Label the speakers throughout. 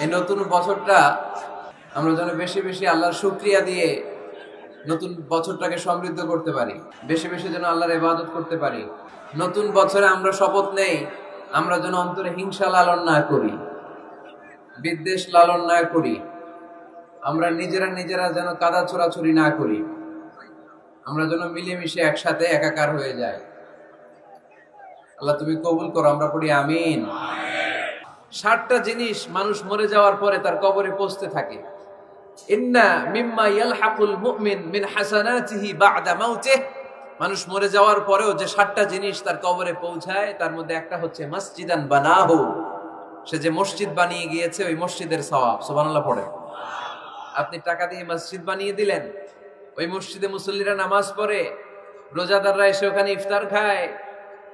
Speaker 1: এই নতুন বছরটা আমরা যেন বেশি বেশি আল্লাহর শুকরিয়া দিয়ে নতুন বছরটাকে সমৃদ্ধ করতে পারি, বেশি বেশি যেন আল্লাহর ইবাদত করতে পারি। নতুন বছরে আমরা শপথ নেই, আমরা যেন অন্তরে হিংসা লালন না করি, বিদ্বেষ লালন না করি, আমরা নিজেরা নিজেরা যেন কাদা ছোড়াছুরি না করি, আমরা যেন মিলেমিশে একসাথে একাকার হয়ে যাই। আল্লাহ তুমি কবুল করো, আমরা পড়ি আমিন। 60টা জিনিস মানুষ মরে যাওয়ার পরে তার কবরে পৌঁছতে থাকে। ইন্না মিম্মা ইয়ালহাকুল মুমিন মিন হাসানাতিহি বা'দা মাউতিহি। মানুষ মরে যাওয়ার পরেও যে 60টা জিনিস তার কবরে পৌঁছায় তার মধ্যে একটা হচ্ছে মসজিদান বানাহু। সে যে মসজিদ বানিয়ে গিয়েছে ওই মসজিদের সওয়াব। সুবহানাল্লাহ পড়ে। আপনি টাকা দিয়ে মসজিদ বানিয়ে দিলেন, ওই মসজিদে মুসল্লিরা নামাজ পড়ে, রোজাদাররা এসে ওখানে ইফতার খায়,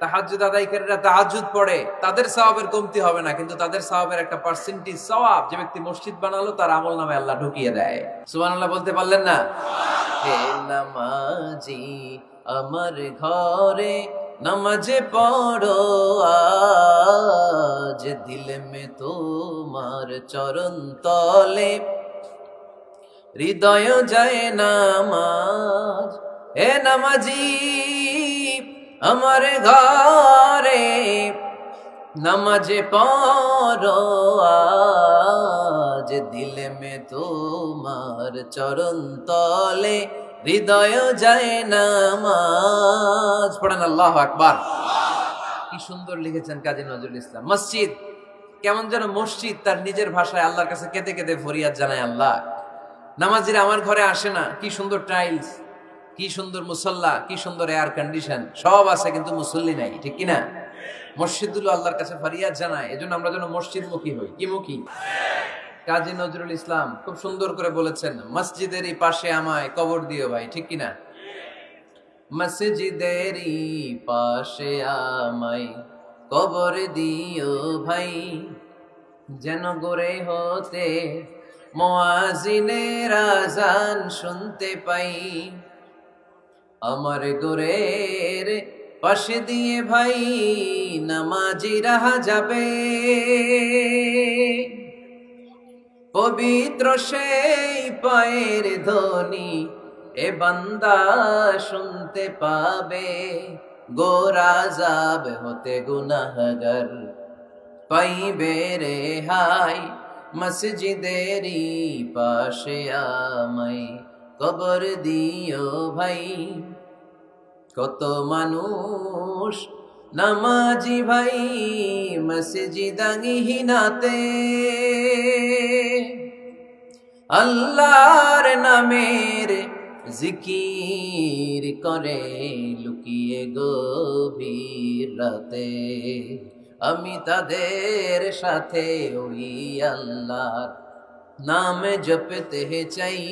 Speaker 1: তাহাজ্জুদ আদায়কারীরা তাহাজ্জুদ পড়ে, তাদের সওয়াবের কমতি হবে না, কিন্তু তাদের সওয়াবের একটা পার্সেন্টেজ সওয়াব যে ব্যক্তি মসজিদ বানালো তার আমলনামায় আল্লাহ ঢুকিয়ে দেয়। সুবহানাল্লাহ বলতে পারলেন না? হে নামাজি আমার ঘরে নামাজে পড়ো আজ, দিল মে তোমার চরণ তলে হৃদয় যায় নামাজ। হে নামাজি আমার ঘরে নামাজে পড়ো আজ, দিল মে তোমার চরণ তলে হৃদয় যায় নামাজ। পড়েন আল্লাহু আকবার। কি সুন্দর লিখেছেন কাজী নজরুল ইসলাম। মসজিদ কেমন যেন মসজিদ তার নিজের ভাষায় আল্লাহর কাছে কেঁদে কেঁদে ফরিয়াদ জানায়, আল্লাহ নামাজিরা আমার ঘরে আসে না, কি সুন্দর টাইলস, কি সুন্দর মুসল্লা, কি সুন্দর এয়ার কন্ডিশন, সব আছে কিন্তু মুসল্লি নাই, ঠিক কিনা? মসজিদগুলো আল্লাহর কাছে ফরিয়াদ জানায়, এজন্য আমরা যেন মসজিদ মুখী হই। কি মুখী? কাজী নজরুল ইসলাম খুব সুন্দর করে বলেছেন, মসজিদেরই পাশে আমায় কবর দিও ভাই, ঠিক কিনা? মসজিদেরই পাশে আমায় কবর দিও ভাই, যেন গড়ে হতে মুয়াজ্জিনের আযান শুনতে পাই। আমার গোরের পাশে দিয়ে ভাই নামাজিরা যাবে, পবিত্র সেই পায়ের ধ্বনি এ বান্দা শুনতে পাবে। গোরা যাব হতে গুনাহগার পাইবে রেহাই, মসজিদেরই পাশে আমায় কবর দিও ভাই। কত মানুষ নামাজি ভাই মসজিদাঙ্গিহীনাতে, আল্লাহর নামের জিকির করে লুকিয়ে গভীর রাতে। আমি তাদের সাথে ওই আল্লাহর নাম জপতে চাই,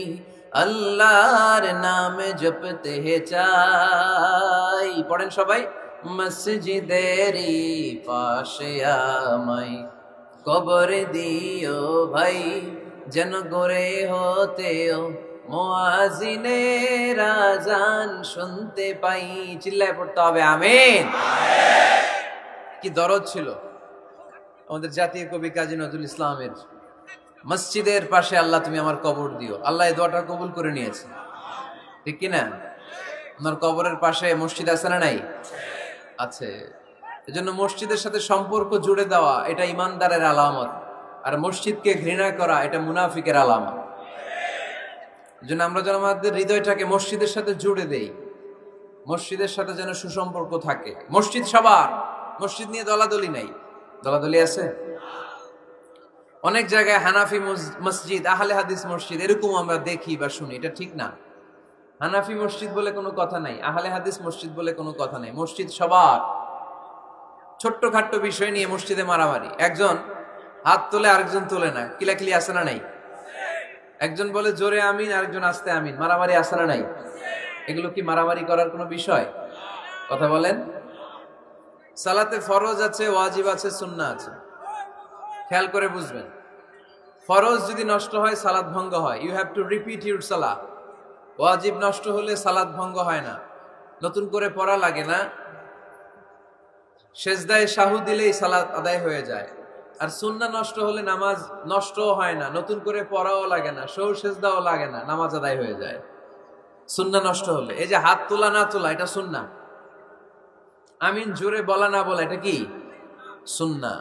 Speaker 1: আল্লাহর নাম জপতে চাই। পড়েন সবাই, মসজিদেরই পাশে আমায় কবর দিও ভাই, যেন গড়ে হতেও মুয়াজ্জিনের আযান শুনতে পাই। চিল্লায় পড়তে হবে আমিন। কি দরদ ছিল আমাদের জাতীয় কবি কাজী নজরুল ইসলামের, মসজিদের পাশে আল্লাহ তুমি আমার কবর দিও। আল্লাহ এই দোয়াটা কবুল করে নিয়েছে, ঠিক কিনা? আপনার কবরের পাশে মসজিদ আছে না নাই? আছে। এজন্য মসজিদের সাথে সম্পর্ক জুড়ে দেওয়া এটা ইমানদারের আলামত, আর মসজিদকে ঘৃণা করা এটা মুনাফিকের আলামত। এজন্য আমরা যেন আমাদের হৃদয়টাকে মসজিদের সাথে জুড়ে দেই, মসজিদের সাথে যেন সুসম্পর্ক থাকে। মসজিদ সবার, মসজিদ নিয়ে দলাদলি নাই। দলাদলি আছে অনেক জায়গায়, হানাফি মসজিদ, আহলে হাদিস মসজিদ এরকম আমরা দেখি বা শুনি, এটা ঠিক না। হানাফি মসজিদ বলে কোনো কথা নাই, আহলে হাদিস মসজিদ বলে কোনো কথা নাই। মসজিদ সবার। ছোট্ট খাট্ট বিষয় নিয়ে মসজিদে মারামারি, একজন হাত তোলে আরেকজন তোলে না, কিলাকিলি আছে না নাই? একজন বলে জোরে আমিন, আরেকজন আস্তে আমিন, মারামারি আছে না নাই? এগুলো কি মারামারি করার কোনো বিষয়? কথা বলেন। সালাতে ফরজ আছে, ওয়াজিব আছে, সুন্নাহ আছে। খেয়াল করে বুঝবেন, ফরজ যদি নষ্ট হয় সালাত ভঙ্গ হয়, you have to repeat your সালাহ। ওয়াজিব নষ্ট হলে সালাত ভঙ্গ হয় না, নতুন করে পড়া লাগে না, সেজদায় সাহু দিলেই সালাত আদায় হয়ে যায়। আর সুন্নাহ নষ্ট হলে নামাজ নষ্টও হয় না, নতুন করে পড়াও লাগে না, সেজদাও লাগে না, নামাজ আদায় হয়ে যায়। সুন্নাহ নষ্ট হলে এই যে হাত তোলা না তোলা এটা সুন্নাহ, আমিন জোরে বলা না বলা এটা কি সুন্নাহ,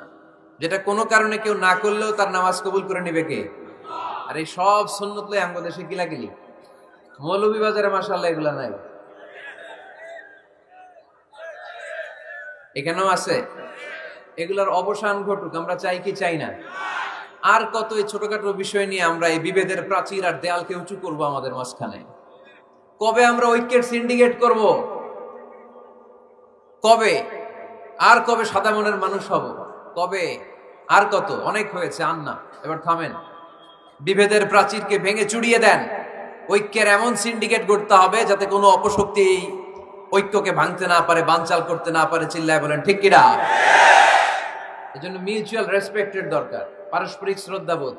Speaker 1: যেটা কোনো কারণে কেউ না করলেও তার নামাজ কবুল করে নিবে কে? আর এই সব সুন্নত লই আমগো দেশে গিলাগিলি, মৌলভীবাজারে মাশাআল্লাহ এগুলা নাই, এখানেও আছে। এগুলার অবসান ঘটুক, আমরা চাই কি চাই না? আর কত এই ছোটখাটো বিষয় নিয়ে আমরা এই বিভেদের প্রাচীর আর দেয়ালকে উঁচু করব আমাদের মাঝখানে? কবে আমরা ঐক্যের সিন্ডিকেট করব? কবে? আর কবে সাদা মনের মানুষ হব? কবে? আর কত? অনেক হয়েছে, আর না, এবার থামেন। বিভেদের প্রাচীরকে ভেঙে চুড়িয়ে দেন, ঐক্যের এমন সিন্ডিকেট গড়তে হবে যাতে কোনো অপশক্তি ঐক্যকে ভাঙতে না পারে, বানচাল করতে না পারে। চিল্লায় বলেন ঠিক কিনা? এজন্য মিউচুয়াল রেসপেক্টের দরকার, পারস্পরিক শ্রদ্ধাবোধ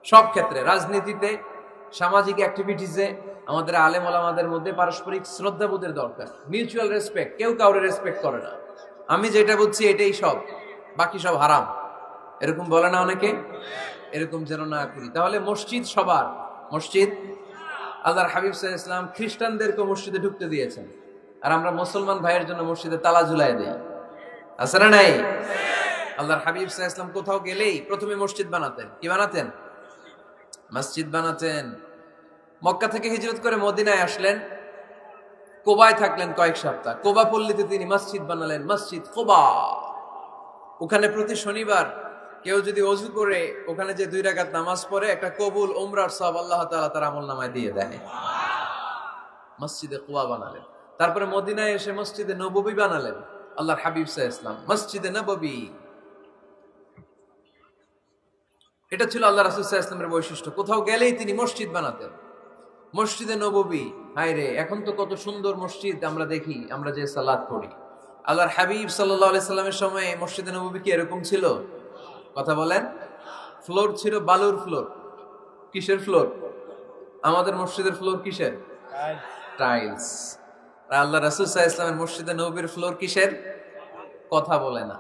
Speaker 1: সব ক্ষেত্রে, রাজনীতিতে, সামাজিক অ্যাক্টিভিটিসে আমাদের আলেম ওলামাদের মধ্যে পারস্পরিক শ্রদ্ধাবোধের দরকার, মিউচুয়াল রেসপেক্ট। কেউ কাউরে রেসপেক্ট করে না, আমি যেটা বুঝছি এটাই সব, বাকি সব হারাম, এরকম বলে না অনেকে? এরকম যেন না করি। তাহলে মসজিদ সবার, মসজিদ আল্লাহর হাবিব সাল্লাল্লাহু আলাইহি ওয়াসাল্লাম খ্রিস্টানদেরকে মসজিদে ঢুকতে দিয়েছেন, আর আমরা মুসলমান ভাইয়ের জন্য মসজিদে তালা ঝুলাই দেই, আছে না নাই? আল্লাহর হাবিব সাল্লাল্লাহু আলাইহি ওয়াসাল্লাম কোথাও গেলেই প্রথমে মসজিদ বানাতেন। কি বানাতেন? মসজিদ বানাতেন। মক্কা থেকে হিজরত করে মদিনায় আসলেন, কোবায় থাকলেন কয়েক সপ্তাহ, কোবা পল্লীতে তিনি মসজিদ বানালেন, মসজিদ কোবা। ওখানে প্রতি শনিবার কেউ যদি ওযু করে ওখানে যে 2 রাকাত নামাজ পড়ে, একটা কবুল উমরার সওয়াব আল্লাহ তাআলা তার আমলনামায় দিয়ে দেয়। মসজিদে কোবা বানালেন। তারপরে মদিনায় এসে মসজিদে নববী বানালেন আল্লাহর হাবিব সাল্লাল্লাহু আলাইহি ওয়াসাল্লাম, মসজিদে নববী। এটা ছিল আল্লাহ রাসূল সাল্লাল্লাহু আলাইহি ওয়াসাল্লামের বৈশিষ্ট্য, কোথাও গেলেই তিনি মসজিদ বানাতেন। মসজিদে নববী, হায় রে, এখন তো কত সুন্দর মসজিদ আমরা দেখি, আমরা যে সালাত পড়ি। আল্লাহর হাবিব সাল্লাল্লাহু আলাইহি সাল্লামের সময় মসজিদে নববী কি এরকম ছিল? কথা বলেন। ফ্লোর ছিল বালুর ফ্লোর। কিসের ফ্লোর? আমাদের মসজিদের ফ্লোর কিসের? টাইলস। আর আল্লাহ রাসূল সাল্লাল্লাহু আলাইহি ওয়াসাল্লামের মসজিদে নববীর ফ্লোর কিসের? কথা বলে না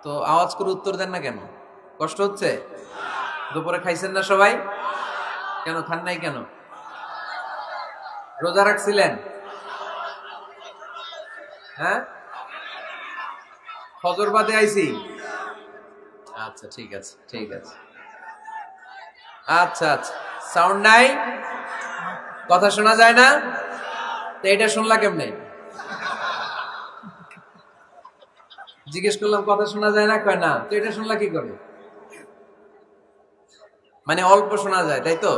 Speaker 1: তো আওয়াজ করে উত্তর দেন না কেন? কষ্ট হচ্ছে? দুপুরে খাইছেন না সবাই? কেন খান নাই কেন? রোজা রাখছিলেন? হ্যাঁ, ফজর বাদে আইছি। আচ্ছা ঠিক আছে, ঠিক আছে, আচ্ছা আচ্ছা। সাউন্ড নাই, কথা শোনা যায় না, তো এটা শুনলা কেমনে? জিজ্ঞেস করলাম কথা শোনা যায় না, কয় না, তো এটা শুনলা কি করে? মানে অল্প শোনা যায়, তাই তো?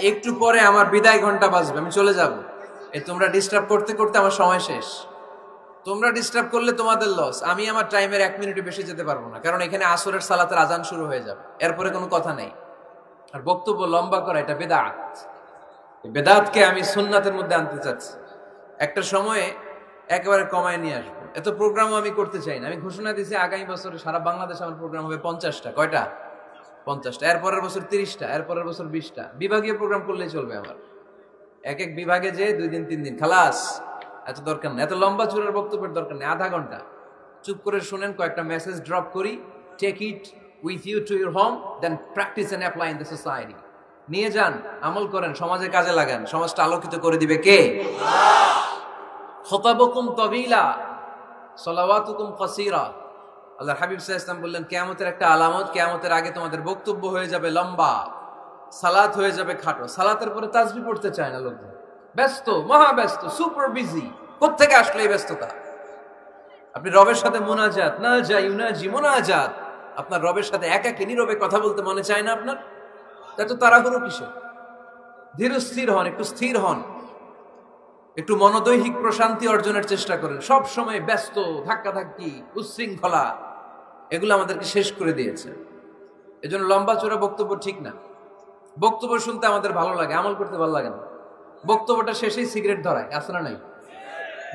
Speaker 1: একটু পরে আমার বিদায় ঘন্টা বাজবে, আমি চলে যাব। এই তোমরা ডিস্টার্ব করতে করতে আমার সময় শেষ। তোমরা ডিস্টার্ব করলে তোমাদের লস, আমি আমার টাইমের 1 মিনিট বেশি যেতে পারবো না, কারণ এখানে আসরের সালাতের আজান শুরু হয়ে যাবে, এরপরে কোনো কথা নেই। আর বক্তব্য লম্বা করা এটা বেদাত। এই বেদাতকে আমি সুন্নাতের মধ্যে আনতে চাচ্ছি। একটা সময়ে একেবারে কমায় নিয়ে আসবো। এত প্রোগ্রামও আমি করতে চাই না। আমি ঘোষণা দিয়েছি আগামী বছরে সারা বাংলাদেশে আমার প্রোগ্রাম হবে 50টা। কয়টা? 50টা। এরপরের বছর 30টা, এরপরের বছর 20টা। বিভাগীয় প্রোগ্রাম করলেই চলবে আমার। এক এক বিভাগে যে 2 দিন 3 দিন খালাস। এত দরকার নেই, এত লম্বা চূড়ার বক্তব্যের দরকার নেই। আধা ঘন্টা চুপ করে শুনেন, কয়েকটা মেসেজ ড্রপ করি, take it with you to your home, then practice and apply in the society. নিয়ে যান, আমল করেন, সমাজে কাজে লাগান, সমাজটা আলোকিত করে দিবে কে? খুতাবুকুম তাবিলা সালাওয়াতুকুম কাসীরা। আল্লাহর হাবিব সাল্লাল্লাহু আলাইহি ওয়াসাল্লাম বললেন, কিয়ামতের একটা আলামত, কিয়ামতের আগে তোমাদের বক্তব্য হয়ে যাবে লম্বা, সালাত হয়ে যাবে খাটো। সালাতের পরে তাসবিহ পড়তে চায় না লোকজন, ব্যস্ত, মহা ব্যস্ত, সুপার বিজি। কোত্থেকে আসলে এই ব্যস্ততা? আপনি রবের সাথে মুনাজাত, না যাই ইউনাজি মুনাজাত, আপনার রবের সাথে একাকী নীরবে কথা বলতে মনে চায় না আপনার? এত তাড়াহুড়ো কিসের? ধীর স্থির হন, একটু স্থির হন, একটু মনোদৈহিক প্রশান্তি অর্জনের চেষ্টা করেন। সব সময় ব্যস্ত, ধাক্কাধাক্কি, উচ্ছৃঙ্খলা, এগুলো আমাদেরকে শেষ করে দিয়েছে। এজন্য লম্বা চূড়া বক্তব্য ঠিক না। বক্তব্য শুনতে আমাদের ভালো লাগে, আমল করতে ভালো লাগে না। বক্তব্যটা শেষেই সিগারেট ধরায়, আছে না নাই?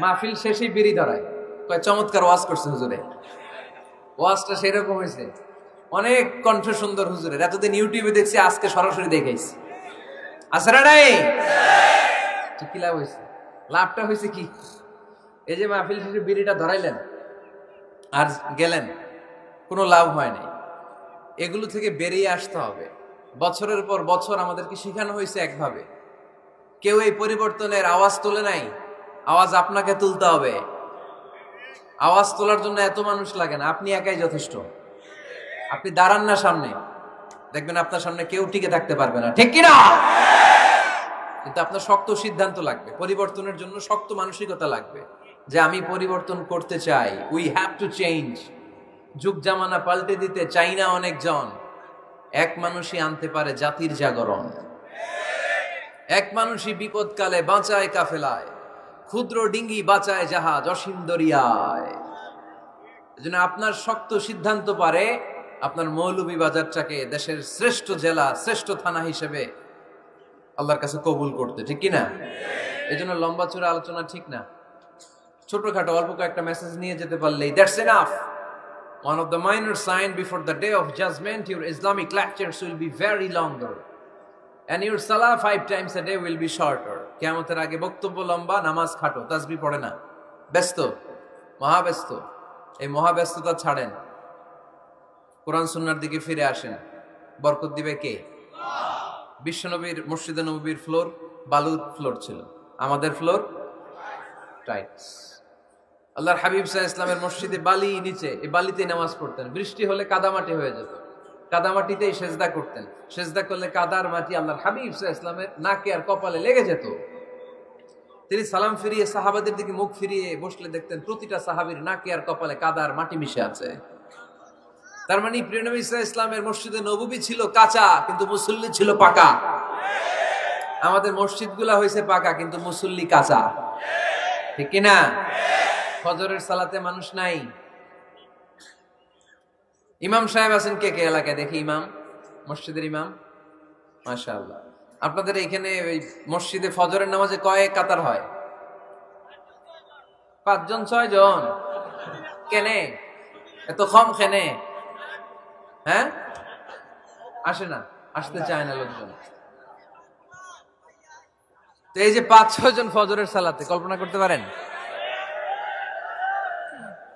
Speaker 1: মাহফিল শেষেই বিড়ি ধরায়, কয় চমৎকার ওয়াজ করছে হুজুরে। ওয়াজটা সেরকম হয়েছে, অনেক কণ্ঠ সুন্দর হুজুরের। এতদিন ইউটিউবে দেখছি, আজকে সরাসরি দেখাইছি, আছে না নাই? কি লাভ হয়েছে? লাভটা হয়েছে কি? এই যে মাহফিল শেষে বিড়িটা ধরাইলেন আর গেলেন, কোনো লাভ হয় নাই। এগুলো থেকে বেরিয়ে আসতে হবে। বছরের পর বছর আমাদেরকে শেখানো হয়েছে একভাবে, কেউ এই পরিবর্তনের আওয়াজ তোলে নাই। আওয়াজ আপনাকে তুলতে হবে। আওয়াজ তোলার জন্য এত মানুষ লাগে না, আপনি একাই যথেষ্ট। আপনি দাঁড়ান না সামনে, দেখবেন আপনার সামনে কেউ টিকে থাকতে পারবে না, ঠিক কিনা? কিন্তু আপনার শক্ত সিদ্ধান্ত লাগবে, পরিবর্তনের জন্য শক্ত মানসিকতা লাগবে যে আমি পরিবর্তন করতে চাই। We have to change. যুগ জামানা পাল্টে দিতে চাই না অনেকজন। এক মানুষই আনতে পারে জাতির জাগরণ। এক মানুষই বিপদকালে বাঁচায় কাফেলায়, ক্ষুদ্র ডিঙ্গি বাঁচায় জাহাজ অসীম দরিয়ায়। এজন্য আপনার শক্ত সিদ্ধান্ত পারে আপনার মৌলভীবাজারটাকে দেশের শ্রেষ্ঠ জেলা, শ্রেষ্ঠ থানা হিসেবে আল্লাহর কাছে কবুল করতে, ঠিক কিনা? এই জন্য লম্বা চূড়া আলোচনা ঠিক না। ছোটখাটো অল্প কয়েকটা মেসেজ নিয়ে যেতে পারলেই that's enough. One of the minor signs before the day of judgment, your Islamic lectures will be very longer and your salah 5 times a day will be shorter. কিয়ামতের আগে বক্তব্য লম্বা, নামাজ খাটো, তাসবিহ পড়ে না, ব্যস্ত, মহাব্যস্ত। এই মহাব্যস্ততা ছাড়েন, কোরআন সুন্নাহর দিকে ফিরে আসেন। বরকত দিবে কে? বিশ্বনবীর মসজিদে নববীর ফ্লোর বালুর ফ্লোর ছিল, আমাদের ফ্লোর টাইলস। আল্লাহর হাবিব সাল্লাল্লাহু আলাইহি ওয়াসাল্লামের মসজিদে বালি নিচে, এই বালিতেই নামাজ পড়তেন। বৃষ্টি হলে কাদামাটি হয়ে যেত, কাদামাটিতেই সেজদা করতেন। সেজদা করলে কাদার মাটি আল্লাহর হাবিব সাল্লাল্লাহু আলাইহি ওয়াসাল্লামের নাকে আর কপালে লেগে যেত। তিনি সালাম ফিরিয়ে সাহাবাদের দিকে মুখ ফিরিয়ে বসলে দেখতেন প্রতিটা সাহাবীর নাকে আর কপালে কাদার মাটি মিশে আছে। তার মানে প্রিয় নবী সাল্লাল্লাহু আলাইহি ওয়াসাল্লামের মসজিদে নববী ছিল কাঁচা, কিন্তু মুসল্লি ছিল পাকা। আমাদের মসজিদগুলা হয়েছে পাকা, কিন্তু মুসল্লি কাঁচা, ঠিক কিনা? ফজরের সালাতে মানুষ নাই। ইমাম সাহেব আছেন কে কে এলাকায়? দেখি ইমাম, মসজিদের ইমাম, মাশাআল্লাহ। আপনাদের এখানে ওই মসজিদে ফজরের নামাজে কয় কাতার হয়? 5 জন 6 জন? কেনে এত কম? কেনে? হ্যাঁ, আসে না, আসতে চায় না লোকজন। তো এই যে 5-6 জন ফজরের সালাতে, কল্পনা করতে পারেন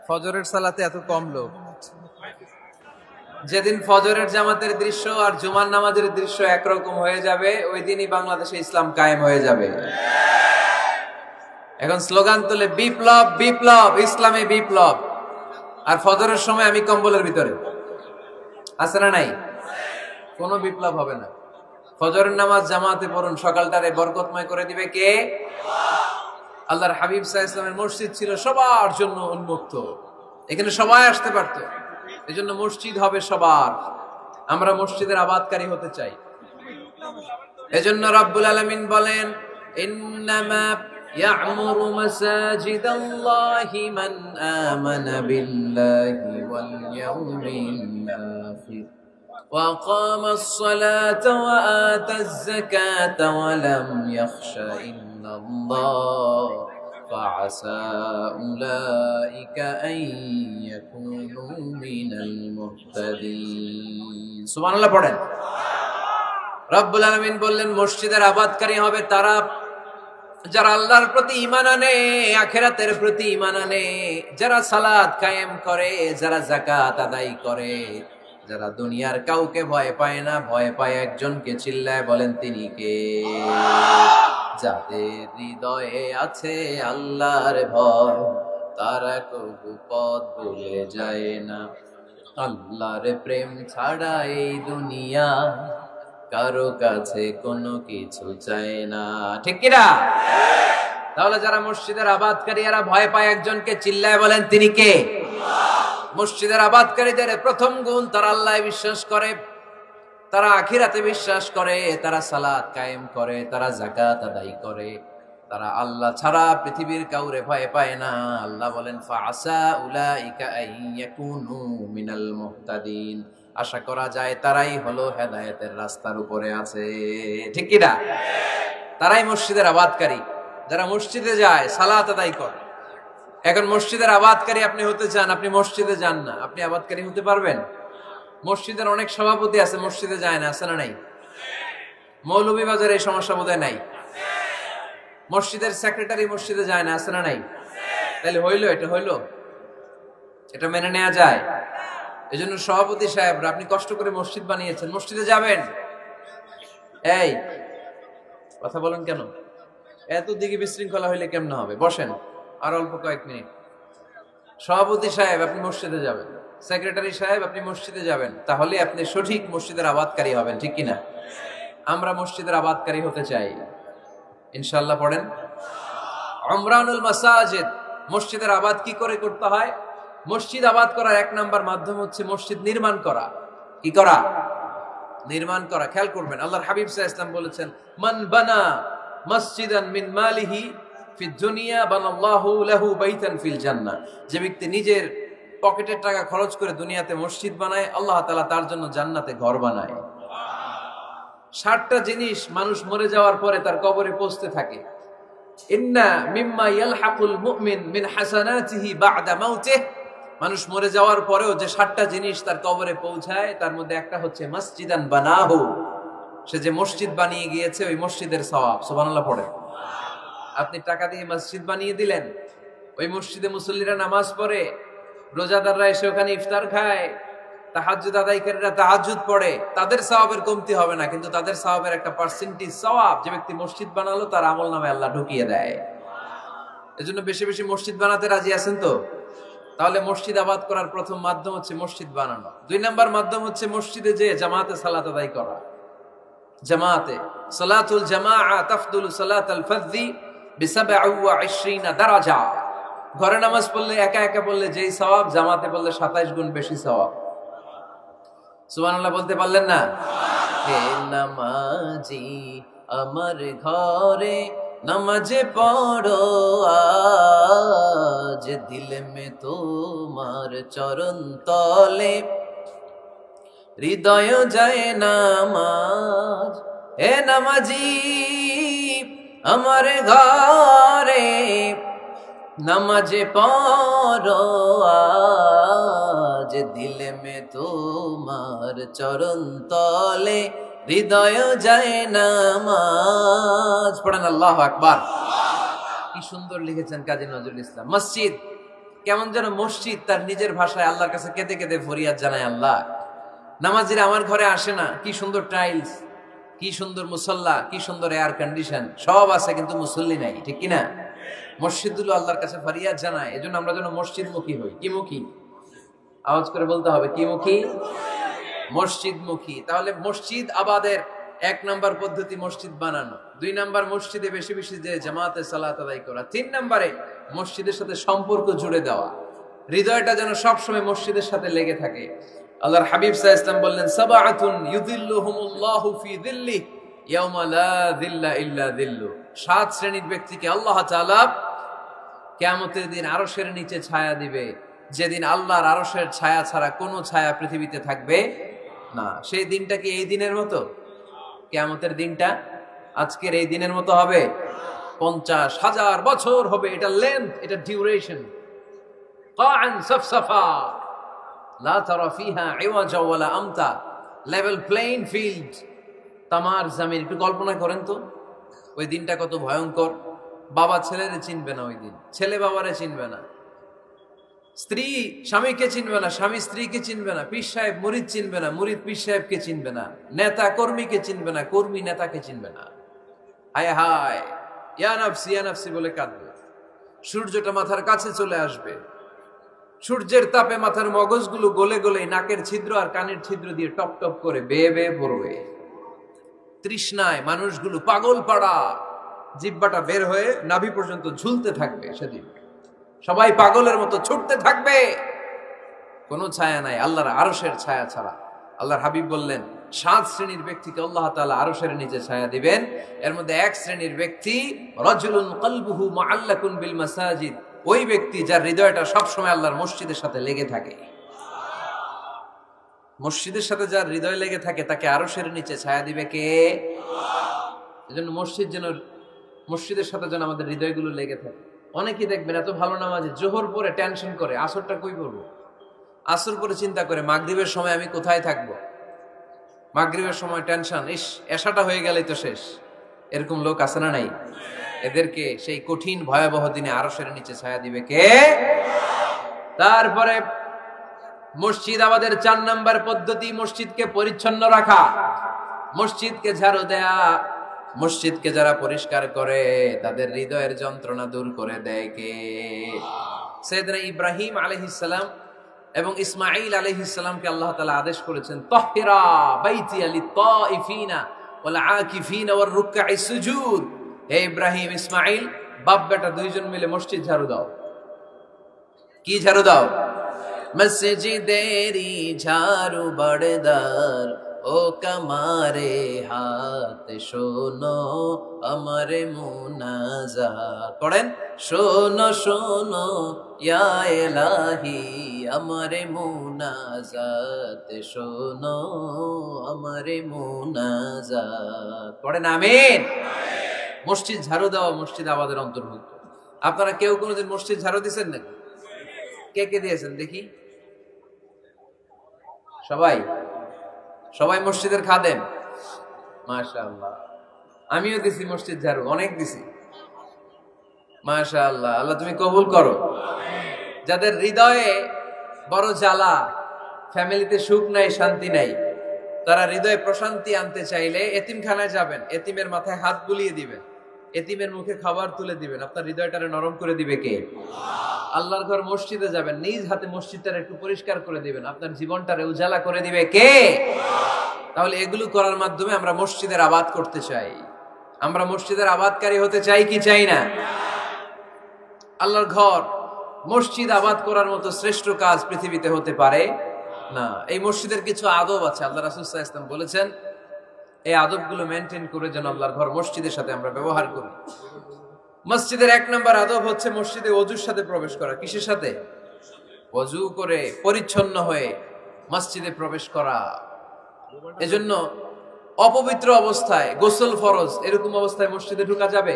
Speaker 1: ফজরের সালাতে এত কম লোক। যেদিন ফজরের জামাতের দৃশ্য আর জুমার নামাজের দৃশ্য একরকম হয়ে যাবে, ওই দিনই বাংলাদেশে ইসলাম কায়েম হয়ে যাবে। এখন স্লোগান তুলে বিপ্লব বিপ্লব, ইসলামে বিপ্লব। আর ফজরের সময় আমি কম্বলের ভিতরে, আছে না নাই? কোনো বিপ্লব হবে না। ফজরের নামাজ জামাতে পড়ুন, সকালটারে বরকতময় করে দিবে কে? আল্লাহর হাবিব সাল্লাল্লাহু আলাইহি ওয়াসাল্লামের মসজিদ ছিল সবার জন্য উন্মুক্ত, এখানে সবাই আসতে পারত। এজন্য মসজিদ হবে সবার। আমরা মসজিদের আবাদকারী হতে চাই। এজন্য রাব্বুল আলামিন বলেন, ইন্নামা ইয়া'মুরু মাসাজিদাল্লাহি মান আমানা বিল্লাহি ওয়াল ইয়াউমিল আখির ওয়া আকামাস সালাতা ওয়া আতাজ যাকাতা ওয়া লাম ইয়াখশা ইল্লাল্লাহ فعسى أولئك أن يكونوا من المهتدين। সুবহানাল্লাহ পড়েন। রব্বুল আলামিন বললেন মসজিদের আবাদকারী হবে তারা যারা আল্লাহর প্রতি ঈমান আনে, আখিরাতের প্রতি ঈমান আনে, যারা সালাত কায়েম করে, যারা যাকাত আদায় করে, যারা দুনিয়ার কাউকে ভয় পায় না, ভয় পায় একজনকে। চিল্লায় বলেন তিনি কে? যাদের হৃদয়ে আছে আল্লাহর ভয়, তারা কবু পথ ভুলে যায় না। আল্লাহর প্রেম ছাড়া এই দুনিয়া কারো কাছে কোনো কিছু চায় না, ঠিক কিনা? তাহলে যারা মসজিদের আবাদকারী এরা ভয় পায় একজনকে, চিল্লায় বলেন তিনি কে? মসজিদের আবাদকারীদের প্রথম গুণ, তারা আল্লাহ বিশ্বাস করে, তারা আখিরাতে বিশ্বাস করে, তারা সালাত কায়েম করে, তারা যাকাত আদায় করে, তারা আল্লাহ ছাড়া পৃথিবীর কাউরে ভয় পায় না। আল্লাহ বলেন ফাআসা উলাইকা আইয়াকুনু মিনাল মুহতাদিন। আশা করা যায় তারাই হলো হেদায়েতের রাস্তার উপরে আছে, ঠিক কি না? তারাই মসজিদের আবাদকারী, যারা মসজিদে যায়, সালাত আদায় করে। এখন মসজিদের আবাদকারী আপনি হতে চান, আপনি মসজিদে যান না, আপনি আবাদকারী হতে পারবেন? মসজিদের অনেক সভাপতি আছে, মসজিদে যায় না, আছে না নাই? মৌলভীবাজারে এই সমস্যা বোধহয় নাই। মসজিদের সেক্রেটারি মসজিদে যায় না, আছে না নাই? তাহলে হইলো, এটা হইলো, এটা মেনে নেওয়া যায়? এজন্য সভাপতি সাহেবরা, আপনি কষ্ট করে মসজিদ বানিয়েছেন, মসজিদে যাবেন। এই কথা বলেন কেন? এত দিকে বিশৃঙ্খলা হইলে কেমন হবে? বসেন আর অল্প কয়েক মিনিট। সভাপতি সাহেব আপনি মসজিদে যাবেন, সেক্রেটারি সাহেব আপনি মসজিদে যাবেন, তাহলে আপনি সঠিক মসজিদের আবাদকারী হবেন, ঠিক কিনা? আমরা মসজিদের আবাদকারী হতে চাই ইনশাআল্লাহ। পড়েন উমরানুল মাসাজিদ। মসজিদের আবাদ কি করে করতে হয়? মসজিদ আবাদ করার এক নাম্বার মাধ্যম হচ্ছে মসজিদ নির্মাণ করা। কি করা? নির্মাণ করা। খেয়াল করবেন, আল্লাহর হাবিব সাল্লাল্লাহু আলাইহি ওয়াসাল্লাম বলেছেন, মান বানা মসজিদান মিন মালিহি ফিদ দুনিয়া বানাল্লাহু লাহু বাইতান ফিল জান্নাহ। যে ব্যক্তি নিজের পকেটের টাকা খরচ করে দুনিয়াতে মসজিদ বানায়, আল্লাহ তাআলা তার জন্য জান্নাতে ঘর বানায়। 60টা জিনিস মানুষ মরে যাওয়ার পরে তার কবরে পৌঁছতে থাকে। ইন্না মিম্মা ইয়ালহাকুল মুমিন মিন হাসানাতিহি বা'দা মাউতিহি। মানুষ মরে যাওয়ার পরেও যে 60টা জিনিস তার কবরে পৌঁছায়, তার মধ্যে একটা হচ্ছে মসজিদান বানাহু। সে যে মসজিদ বানিয়ে গিয়েছে, ওই মসজিদের সওয়াব। সুবহানাল্লাহ পড়ে। আপনি টাকা দিয়ে মসজিদ বানিয়ে দিলেন, ওই মসজিদে মুসল্লিরা নামাজ পড়ে, রোজাদাররা এসে ওখানে ইফতার খায়, তাহাজ্জুদ আদায়কারীরা তাহাজ্জুদ পড়ে, তাদের সওয়াবের কমতি হবে না, কিন্তু তাদের সওয়াবের একটা পার্সেন্টেজ সওয়াব যে ব্যক্তি মসজিদ বানালো তার আমলনামায় আল্লাহ ঢুকিয়ে দেয়। এজন্য বেশি বেশি মসজিদ বানাতে রাজি আছেন তো? তাহলে মসজিদ আবাদ করার প্রথম মাধ্যম হচ্ছে মসজিদ বানানো। 2 নাম্বার মাধ্যম হচ্ছে মসজিদে যে জামাতে সালাত আদায় করা। জামাতে সালাতুল জামাআ তাফদুলু সালাতাল ফাযযি বি27 দারাজা। ঘরে নামাজ পড়লে, একা একা পড়লে যেই সওয়াব, জামাতে পড়লে 27 গুণ বেশি সওয়াব। সুবহানাল্লাহ বলতে পারলেন না? হে নামাজি আমার ঘরে নামাজে পড়ো আজ, দিল মে তোমার চরণ তলে হৃদয় যায় নামাজ। হে নামাজি আমার ঘরে নামাজে পড়ো আজ, দিল মে তোমার চরণ তলে হৃদয় যায় নামাজ। পড়েন আল্লাহু আকবার। কি সুন্দর লিখেছেন কাজী নজরুল ইসলাম। মসজিদ কেমন যেন মসজিদ তার নিজের ভাষায় আল্লাহর কাছে কেঁদে কেঁদে ফরিয়াদ জানায়, আল্লাহ নামাজিরা আমার ঘরে আসে না, কি সুন্দর টাইলস, কি সুন্দর মুসল্লা, কি সুন্দর এয়ার কন্ডিশন, সব আছে কিন্তু মুসল্লি নাই, ঠিক কিনা? মসজিদগুলো আল্লাহর কাছে ফরিয়াদ জানায়। এজন্য আমরা যেন মসজিদ মুখী হই। কি মুখী? আওয়াজ করে বলতে হবে, কি মুখী? মসজিদ মুখী। তাহলে মসজিদ আবাদের 1 নাম্বার পদ্ধতি মসজিদ বানানো। 2 নাম্বার মসজিদে বেশি বেশি যে জামাতে সালাত আদায় করা। 3 নাম্বারে মসজিদের সাথে সম্পর্ক জুড়ে দেওয়া, হৃদয়টা যেন সবসময় মসজিদের সাথে লেগে থাকে। আল্লাহর হাবিব সাল্লাল্লাহু আলাইহি ওয়াসাল্লাম বললেন, সাবআতুন ইউযিল্লুহুমুল্লাহু ফি যিল্লিহি ইয়াওমা লা যিল্লা ইল্লা যিল্লু। 7 শ্রেণীর ব্যক্তিকে আল্লাহ তাআলা কিয়ামতের দিন আরশের নিচে ছায়া দিবে, যেদিন আল্লাহর আরশের ছায়া ছাড়া কোনো ছায়া পৃথিবীতে থাকবে না। সেই দিনটা কি এই দিনের মতো? কিয়ামতের দিনটা আজকের এই দিনের মতো হবে? 50,000 বছর হবে। এটা লেন্থ, এটা ডিউরেশন। কাআন সাফসাফা লা তারা ফিহা ইওয়াজা ওয়ালা আমতা। লেভেল প্লেইং ফিল্ড, তামার জমিন। একটু কল্পনা করেন তো ওই দিনটা কত ভয়ঙ্কর। বাবা ছেলেরে চিনবে না ওই দিন, ছেলে বাবারে চিনবে না, স্ত্রী স্বামীকে চিনবে না, স্বামী স্ত্রীকে চিনবে না, পীর সাহেব মুরিদ চিনবে না, মুরিদ পীর সাহেবকে চিনবে না, নেতা কর্মীকে চিনবে না, কর্মী নেতাকে চিনবে না। হায় হায়, ইয়া নাফসি ইয়া নাফসি বলে কাঁদবে। সূর্যটা মাথার কাছে চলে আসবে, সূর্যের তাপে মাথার মগজগুলো গলে গলে নাকের ছিদ্র আর কানের ছিদ্র দিয়ে টপ টপ করে বেয়ে বেয়ে পড়বে। তৃষ্ণায় মানুষগুলো পাগল পাড়া, জিহ্বাটা বের হয়ে নাভি পর্যন্ত ঝুলতে থাকবে। সেদিন সবাই পাগলের মতো ছুটতে থাকবে, কোনো ছায়া নাই আল্লাহর আরশের ছায়া ছাড়া। আল্লাহর হাবিব বললেন, 7 শ্রেণীর ব্যক্তিকে আল্লাহ তাআলা আরশের নিচে ছায়া দিবেন। এর মধ্যে 1 শ্রেণীর ব্যক্তি, রাজুলুন কলবুহু মুআল্লাকুন বিল মাসাজিদ। ওই ব্যক্তি যার হৃদয়টা সবসময় আল্লাহর মসজিদের সাথে লেগে থাকে। মসজিদের সাথে যার হৃদয় লেগে থাকে তাকে আরশের নিচে ছায়া দিবে কে? এজন্য মসজিদের সাথে যেন আমাদের হৃদয়গুলো লেগে থাকে। অনেকেই দেখবেন এত ভালো নামাজে, জোহর পরে টেনশন করে আসরটা কই পড়বো, আসর পরে চিন্তা করে মাগরিবের সময় আমি কোথায় থাকবো, মাগরিবের সময় টেনশন, ইস এশাটা হয়ে গেলেই তো শেষ। এরকম লোক আছে না নাই? এদেরকে সেই কঠিন ভয়াবহ দিনে আরশের নিচে ছায়া দিবে কে? তারপরে মসজিদ আমাদের 4 নাম্বার পদ্ধতি, মসজিদকে পরিচ্ছন্ন রাখা, মসজিদকে ঝাড়ু দেয়া। মসজিদকে যারা পরিষ্কার করে তাদের হৃদয়ের যন্ত্রণা দূর করে দেয় কে? সাইয়েদনা ইব্রাহিম আলাইহিস সালাম এবং ইসমাঈল আলাইহিস সালামকে আল্লাহ তাআলা আদেশ করেছেন, তাহহিরা বাইতিয়া লিত-তাইফিনা ওয়াল আকিফিনা ওয়ার রুকআইস সুজুদ। হে ইব্রাহিম, ইসমাঈল, বাপ বেটা দুইজন মিলে মসজিদ ঝাড়ু দাও। কি ঝাড়ু দাও? মসজিদেরি ঝাড়ু বড়দার, ও কামারে হাত শোনো আমারে মুনাজাত। পড়েন, শোনো শোনো ইয়া ইলাহি আমারে মুনাজাত, শোনো আমারে মুনাজাত। পড়েন আমিন। মসজিদ ঝাড়ু দেওয়া মসজিদ আবাদের অন্তর্ভুক্ত। আপনারা কেউ কোনোদিন মসজিদ ঝাড়ু দিয়েছেন নাকি? কে কে দিয়েছেন দেখি? সবাই? সবাই মসজিদের খাদেম? মাশাআল্লাহ। আমিও দিছি মসজিদ ঝাড়ু, অনেক দিছি। মাশাআল্লাহ, আল্লাহ তুমি কবুল করো। যাদের হৃদয়ে বড় জ্বালা, ফ্যামিলিতে সুখ নাই, শান্তি নাই, তারা হৃদয়ে প্রশান্তি আনতে চাইলে এতিমখানায় যাবেন, এতিমের মাথায় হাত বুলিয়ে দিবেন, এতিমের মুখে খাবার তুলে দিবেন। আপনার হৃদয়টারে নরম করে দিবে কে? আল্লাহর ঘর মসজিদে যাবেন, নিজ হাতে মসজিদটারে একটু পরিষ্কার করে দিবেন, আপনার জীবনটারে উজালা করে দিবে কে? তাহলে এগুলো করার মাধ্যমে আমরা মসজিদের আবাদ করতে চাই। আমরা মসজিদের আবাদকারী হতে চাই কি চাই না? আল্লাহর ঘর মসজিদ আবাদ করার মতো শ্রেষ্ঠ কাজ পৃথিবীতে হতে পারে না। এই মসজিদের কিছু আদব আছে, আল্লাহ রাসূল সাল্লাল্লাহু আলাইহি ওয়াসাল্লাম বলেছেন এই আদবগুলো মেনটেন করে যেন আল্লাহর ঘর মসজিদের সাথে আমরা ব্যবহার করি। মসজিদের 1 নম্বর আদব হচ্ছে মসজিদে ওযুর সাথে প্রবেশ করা। কিসের সাথে? ওযু করে পরিচ্ছন্ন হয়ে মসজিদে প্রবেশ করা। এজন্য অপবিত্র অবস্থায় গোসল ফরজ, এরকম অবস্থায় মসজিদে ঢোকা যাবে?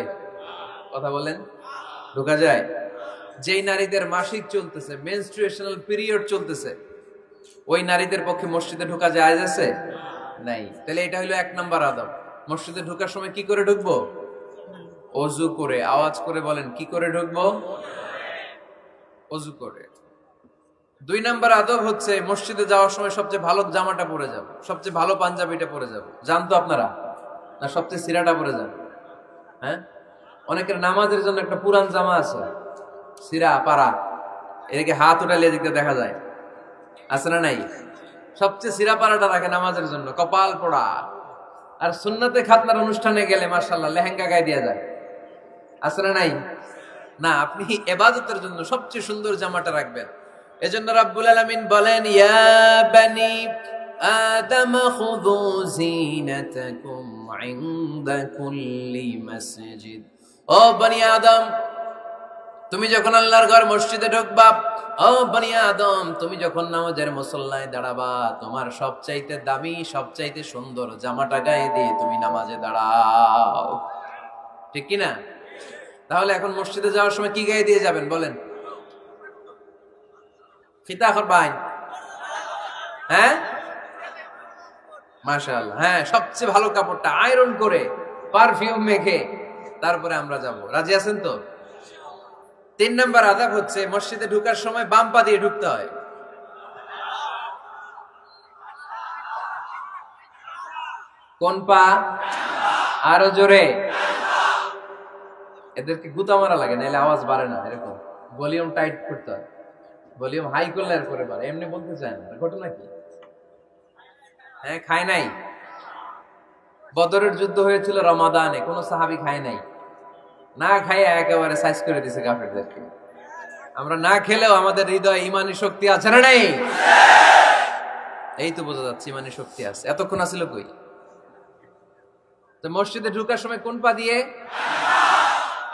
Speaker 1: কথা বলেন, ঢোকা যায়? যেই নারীদের মাসিক চলতেছে, মেনস্ট্রুয়েশনাল পিরিয়ড চলতেছে, ওই নারীদের পক্ষে মসজিদে ঢোকা জায়েজ আছে? নাই। তাহলে এটা হলো 1 নম্বর আদব। মসজিদে ঢোকার সময় কি করে ঢুকবো? ওযু করে। আওয়াজ করে বলেন, কি করে ঢুকবো? ওযু করে। 2 নম্বর আদব হচ্ছে মসজিদে যাওয়ার সময় সবচেয়ে ভালো জামাটা পরে যাব, সবচেয়ে ভালো পাঞ্জাবিটা পরে যাব। জানতো আপনারা? না সবচেয়ে সিরাটা পরে যান? হ্যাঁ, অনেকের নামাজের জন্য একটা পুরান জামা আছে, সিরা পাড়া, এদিকে হাত উঠালে এদিকে দেখা যায়, আছে না নাই? সবচেয়ে সিরা পাড়াটা রাখে নামাজের জন্য, কপাল পোড়া। আর সুন্নতে খাতনার অনুষ্ঠানে গেলে মাশাআল্লাহ লেহেঙ্গা গায়ে দেয়া যায়, আছে না নাই? না, আপনি ইবাদতের জন্য সবচেয়ে সুন্দর জামাটা রাখবেন। এজন্য রাব্বুল আলামিন বলেন, ইয়া বানি আদম খুযু যিনাতাকুম ইনদা কুল্লি মাসজিদ। ও বনি আদম, তুমি যখন আল্লাহর ঘর মসজিদে ঢুকবা, ও বনি আদম, তুমি যখন নামাজের মুসল্লায় দাঁড়াবা, তোমার সবচাইতে দামি, সবচাইতে সুন্দর জামাটা গায়ে দিয়ে তুমি নামাজে দাঁড়াও। ঠিক কি না? তাহলে এখন মসজিদে যাওয়ার সময় কি গায়ে দিয়ে যাবেন বলেন? খিতা করবাই? হ্যাঁ, মাশাআল্লাহ। হ্যাঁ, সবচেয়ে ভালো কাপড়টা আয়রন করে পারফিউম মেখে তারপরে আমরা যাব। রাজি আছেন তো? 3 নম্বর আদব হচ্ছে মসজিদে ঢোকার সময় বাম পা দিয়ে ঢুকতে হয়। কোন পা? আরো জোরে। এদেরকে গুতা মারা লাগে, নাহলে আওয়াজ বাড়ে না। এরকম ভলিউম টাইট করতে হয়, ভলিউম হাই করলে আর করে বাড়ে। এমনি বলতে চায় না। ঘটনা কি? হ্যাঁ, খায় নাই। বদরের যুদ্ধ হয়েছিল রমাদানে, কোন সাহাবী খায় নাই। না খাইয়ে একেবারে সাইজ করে দিছে কাফেরদেরকে। আমরা না খেলেও আমাদের হৃদয়ে ইমানি শক্তি আছে না নাই? এই তো বোঝা যাচ্ছে ইমানি শক্তি আছে। এতক্ষণ আসলে কই? তো মসজিদে ঢোকার সময় কোন পা দিয়ে?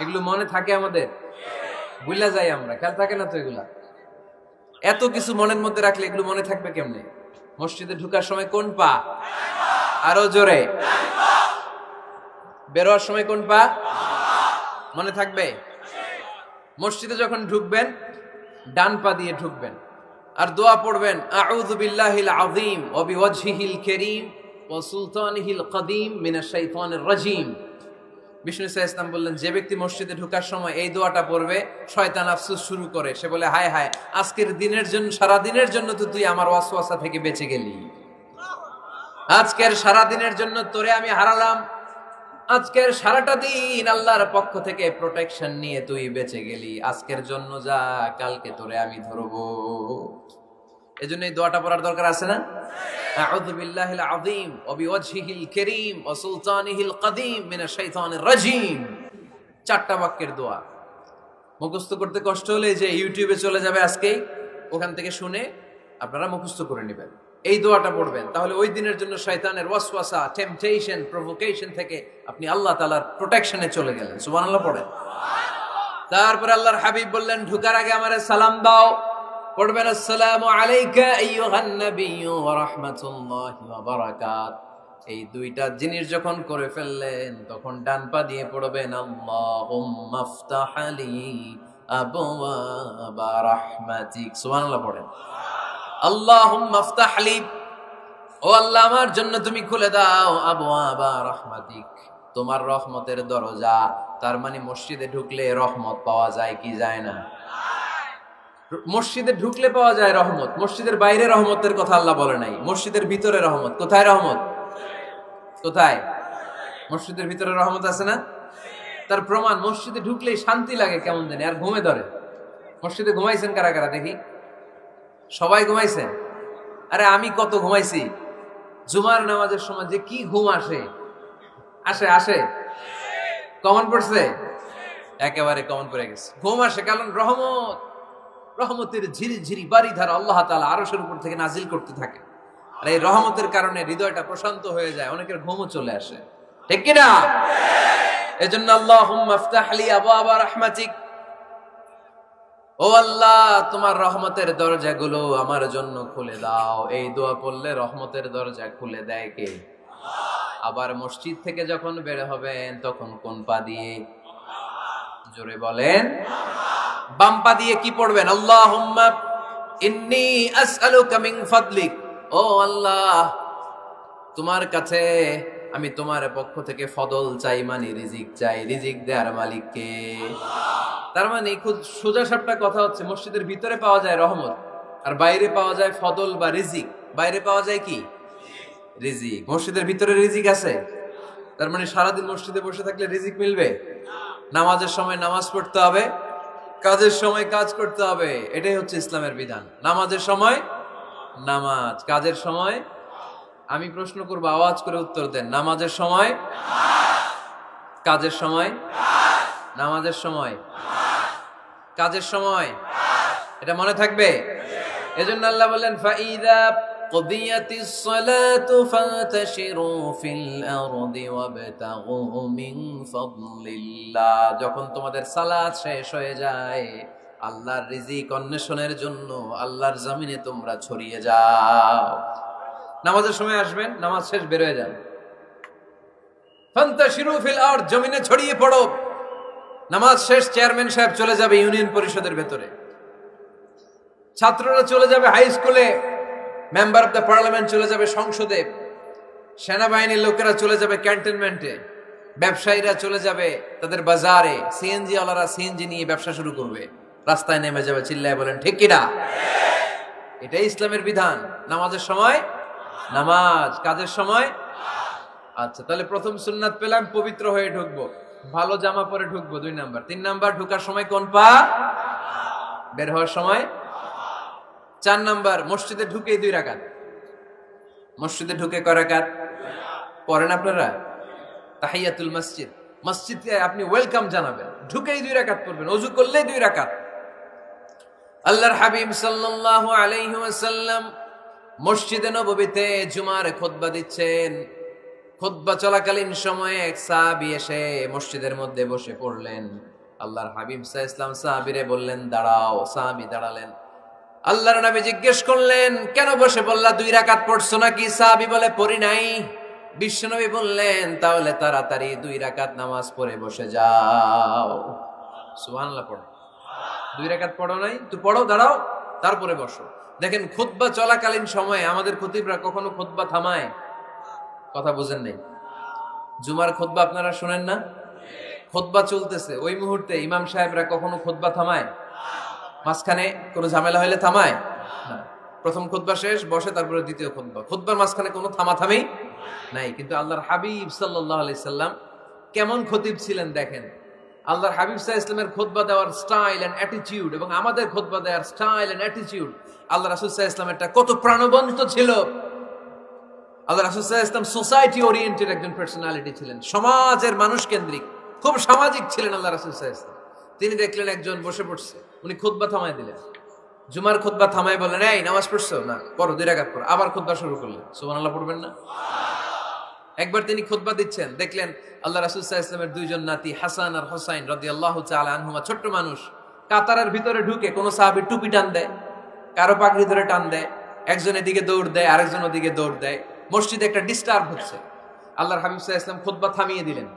Speaker 1: এগুলো মনে থাকে আমাদের? ভুলা যাই আমরা, খেয়াল থাকে না তো এগুলা। এত কিছু মনের মধ্যে রাখলে এগুলো মনে থাকবে কেমনে? মসজিদে ঢোকার সময় কোন পা? আরো জোরে। বেরোয়ার সময় কোন পা? মনে থাকবে? মসজিদে যখন ঢুকবেন ডান পা দিয়ে ঢুকবেন, আর দোয়া পড়বেন, আউযু বিল্লাহিল আযীম ওয়া বিওয়াজহিল কারীম ওয়া সুলতানিহিল কদীম মিনাশ শাইতানির রাজীম। বিষ্ণু সাল্লাল্লাহু আলাইহি ওয়াসাল্লাম বললেন, যে ব্যক্তি মসজিদে ঢোকার সময় এই দোয়াটা পড়বে, শয়তান আফসোস শুরু করে, সে বলে, হায় হায়, আজকের দিনের জন্য, সারা দিনের জন্য তো তুই আমার ওয়াসওয়াসা থেকে বেঁচে গেলি, আজকের সারা দিনের জন্য তোরে আমি হারালাম, আজকের সারাটা দিন আল্লাহর পক্ষ থেকে প্রোটেকশন নিয়ে তুই বেঁচে গেলি, আজকের জন্য যা, কালকে তোরে আমি ধরবো। এজন্য এই দোয়াটা পড়ার দরকার আছে না? আউযু বিল্লাহিল আযীম ওয়া বিওয়াজহিল কারীম ওয়া সুলতানিহিল কাদীম মিনাশ শাইতানির রাজীম। চারটা বাক্যের দোয়া। মুখস্থ করতে কষ্ট হলে যে ইউটিউবে চলে যাবে আজকেই, ওখান থেকে শুনে আপনারা মুখস্থ করে নেবেন, এই দোয়াটা পড়বেন, তাহলে ওই দিনের জন্য শয়তানের ওয়াসওয়াসা, টেম্পটেশন, প্রভোকেশন থেকে আপনি আল্লাহ তাআলার প্রোটেকশনে চলে গেলেন। সুবহানাল্লাহ পড়েন। তারপরে আল্লাহর হাবিব বললেন, ঢোকার আগে আমারে সালাম দাও। পড়বেন, আসসালামু আলাইকা আইয়ুহান নাবিয়্যু ওয়া রাহমাতুল্লাহি ওয়া বারাকাত। এই দুইটা জিনিস যখন করে ফেললেন, তখন ডান পা দিয়ে পড়বেন, আল্লাহুম্মা আফতাহ লি আবওয়াবা রাহমাতিক। সুবহানাল্লাহ পড়েন। আল্লাহুম্মা আফতাহ লি, ও আল্লাহ আমার জন্য তুমি খুলে দাও, আবওয়াবা রাহমাতিক, তোমার রহমতের দরজা। তার মানে মসজিদে ঢুকলে রহমত পাওয়া যায় কি যায় না? মসজিদে ঢুকলে পাওয়া যায় রহমত, মসজিদের বাইরে রহমতের কথা আল্লাহ বলে নাই, মসজিদের ভিতরে রহমত। কোথায় রহমত? কোথায়? মসজিদের ভিতরে রহমত আছে না? তার প্রমাণ, মসজিদে ঢুকলেই শান্তি লাগে কেমন জানি, আর ঘুমে ধরে। মসজিদে ঘুমাইছেন কারা কারা দেখি? সবাই ঘুমাইছেন? আরে আমি কত ঘুমাইছি। জুমার নামাজের সময় যে কি ঘুম আসে, আসে আসে, কমন পড়ছে, একেবারে কমন পড়ে গেছে, ঘুম আসে। কারণ রহমত, রহমতের ঝিরি ঝিরি বাড়িধারা আল্লাহ তাআলা আরশের উপর থেকে নাজিল করতে থাকে, আর এই রহমতের কারণে হৃদয়টা প্রশান্ত হয়ে যায়, অনেকের ঘুমও চলে আসে, ঠিক কি না? এজন্য আল্লাহুম্মা আফতাহ লি আবওয়াবা রাহমাতিক, ও আল্লাহ তোমার রহমতের দরজাগুলো আমার জন্য খুলে দাও। এই দোয়া পড়লে রহমতের দরজা খুলে দেয় কে? আবার মসজিদ থেকে যখন বের হবেন, তখন কোন পা দিয়ে? জোরে বলেন। বাম পা দিয়ে কি পড়বেন? আল্লাহুম্মা ইন্নী আসআলুকা মিন ফাদলিক, ও আল্লাহ তোমার কাছে আমি তোমার পক্ষ থেকে ফদল চাই, মানে রিজিক চাই, রিজিক দেওয়ার মালিক কে? তার মানে খুব সোজা সাপটা কথা হচ্ছে, মসজিদের ভিতরে পাওয়া যায় রহমত, আর বাইরে পাওয়া যায় ফদল বা রিজিক। বাইরে পাওয়া যায় কি? রিজিক। মসজিদের ভিতরে রিজিক আছে, তার মানে সারাদিন মসজিদে বসে থাকলে রিজিক মিলবে? নামাজের সময় নামাজ পড়তে হবে, কাজের সময় কাজ করতে হবে, এটাই হচ্ছে ইসলামের বিধান। নামাজের সময় নামাজ, কাজের সময়। আমি প্রশ্ন করবো, আওয়াজ করে উত্তর দেন। নামাজের সময়, কাজের সময়, নামাজের সময়, কাজের সময়, এটা মনে থাকবে। এজন্য আল্লাহ বললেন, ফাইদা কুদিয়াতিস সালাতু ফান্তাশিরু ফিল আরদি ওয়াবতাগু মিন ফাদলিল্লাহ। যখন তোমাদের সালাত শেষ হয়ে যায়, আল্লাহর রিজিক অন্বেষণের জন্য আল্লাহর জমিনে তোমরা ছড়িয়ে যাও। নামাজের সময় আসবেন, নামাজ শেষ বের হয়ে যান, ফান্তাশিরু ফিল আরদ, জমিনে ছড়িয়ে পড়ো। নামাজ শেষ, চেয়ারম্যান সাহেব চলে যাবে ইউনিয়ন পরিষদের ভেতরে, ছাত্ররা চলে যাবে হাই স্কুলে, মেম্বার অফ দ্য পার্লামেন্ট চলে যাবে সংসদে, সেনাবাহিনীর লোকেরা চলে যাবে ক্যান্টনমেন্টে, ব্যবসায়ীরা চলে যাবে তাদের বাজারে, সিএনজি ওয়ালারা সিএনজি নিয়ে ব্যবসা শুরু করবে, রাস্তায় নেমে যাবে, চিল্লায় বলেন ঠিক কিনা? এটাই ইসলামের বিধান। নামাজের সময় নামাজ, কাজের সময়। আচ্ছা, তাহলে প্রথম সুন্নাত পেলাম, পবিত্র হয়ে ঢুকবো, ভালো জামা পরে ঢুকবো, 2 নাম্বার। 3 নাম্বার, ঢোকার সময় কোন পা, বের হওয়ার সময়। 4 নাম্বার, মসজিদে ঢুকে 2 রাকাত। মসজিদে ঢুকে কয় রাকাত পড়েন আপনারা? তাহিয়াতুল মসজিদ, মসজিদে আপনি ওয়েলকাম জানাবেন, ঢুকেই 2 রাকাত পড়বেন, ওযু করলেই 2 রাকাত। আল্লাহর হাবিব সাল্লাল্লাহু আলাইহি ওয়াসাল্লাম মসজিদে নববীতে জুমার খুতবা দিচ্ছেন। খুতবা চলাকালীন সময়ে এক সাহাবী এসে মসজিদের মধ্যে বসে পড়লেন। আল্লাহর হাবিব সাল্লাল্লাহু আলাইহি ওয়াসাল্লাম সাহাবীরে বললেন, দাঁড়াও। সাহাবী দাঁড়ালেন। আল্লাহর নবী জিজ্ঞেস করলেন, কেন বসে বললা? 2 রাকাত পড়ছো নাকি? সাহাবী বলে, পড়ি নাই। বিশ্বনবী বললেন, তাহলে তাড়াতাড়ি 2 রাকাত নামাজ পড়ে বসে যাও। সুবহানাল্লাহ পড়ো। 2 রাকাত পড়ো নাই তো পড়ো, দাঁড়াও, তারপরে বসো। দেখেন, খুতবা চলাকালীন সময়ে আমাদের খতিবরা কখনো খুতবা থামায়? কথা বুঝেন নাই? জুমার খুতবা আপনারা শুনেন না? খুতবা চলতেছে, ওই মুহূর্তে ইমাম সাহেবরা কখনো খুতবা থামায়? মাঝখানে কোনো ঝামেলা হইলে থামায় না। প্রথম খুতবা শেষ, বসে, তারপরে দ্বিতীয় খুতবা। খুতবার মাঝখানে কোনো থামাথামি নাই। কিন্তু আল্লাহর হাবিব সাল্লাল্লাহু আলাইহি সাল্লাম কেমন খতিব ছিলেন দেখেন। আল্লাহর হাবিব সাল্লাল্লাহু আলাইহি সাল্লামের খুতবা দেওয়ার স্টাইল এন্ড অ্যাটিটিউড এবং আমাদের খুতবা দেওয়ার স্টাইল এন্ড অ্যাটিটিউড, আল্লাহ রাসূল সাল্লাল্লাহু আলাইহি সাল্লামেরটা কত প্রাণবন্ত ছিল। আল্লাহ রাসূল সাল্লাল্লাহু আলাইহি সাল্লাম সোসাইটি ওরিয়েন্টেড একজন পার্সোনালিটি ছিলেন, সমাজের মানুষ কেন্দ্রিক, খুব সামাজিক ছিলেন আল্লাহ রাসূল সাল্লাল্লাহু আলাইহি সাল্লাম। তিনি দেখলেন একজন বসে পড়ছে, উনি খুতবা থামায় দিলেন। জুমার খুতবা থামায় বললেন, এই নামাজ পড়ছো না? পড়ো, 2 রাকাত পড়ো। আবার খুতবা শুরু করলেন। সুবহানাল্লাহ পড়বেন না? একবার তিনি খুতবা দিচ্ছেন, দেখলেন আল্লাহ রাসূল সাল্লাল্লাহু আলাইহি ওয়াসাল্লামের 2 জন নাতি হাসান আর হুসাইন রাদিয়াল্লাহু তাআলা আনহুমা, ছোট্ট মানুষ, কাতারের ভিতরে ঢুকে কোন সাহাবী টুপি টান দেয়, কারো পাগড়ি ধরে টান দেয়, একজন এদিকে দৌড় দেয়, আরেকজন ওদিকে দৌড় দেয়। মসজিদে একটা ডিস্টার্ব হচ্ছে। আল্লাহর হাবিব সাল্লাল্লাহু আলাইহি ওয়াসাল্লাম খুতবা থামিয়ে দিলেন,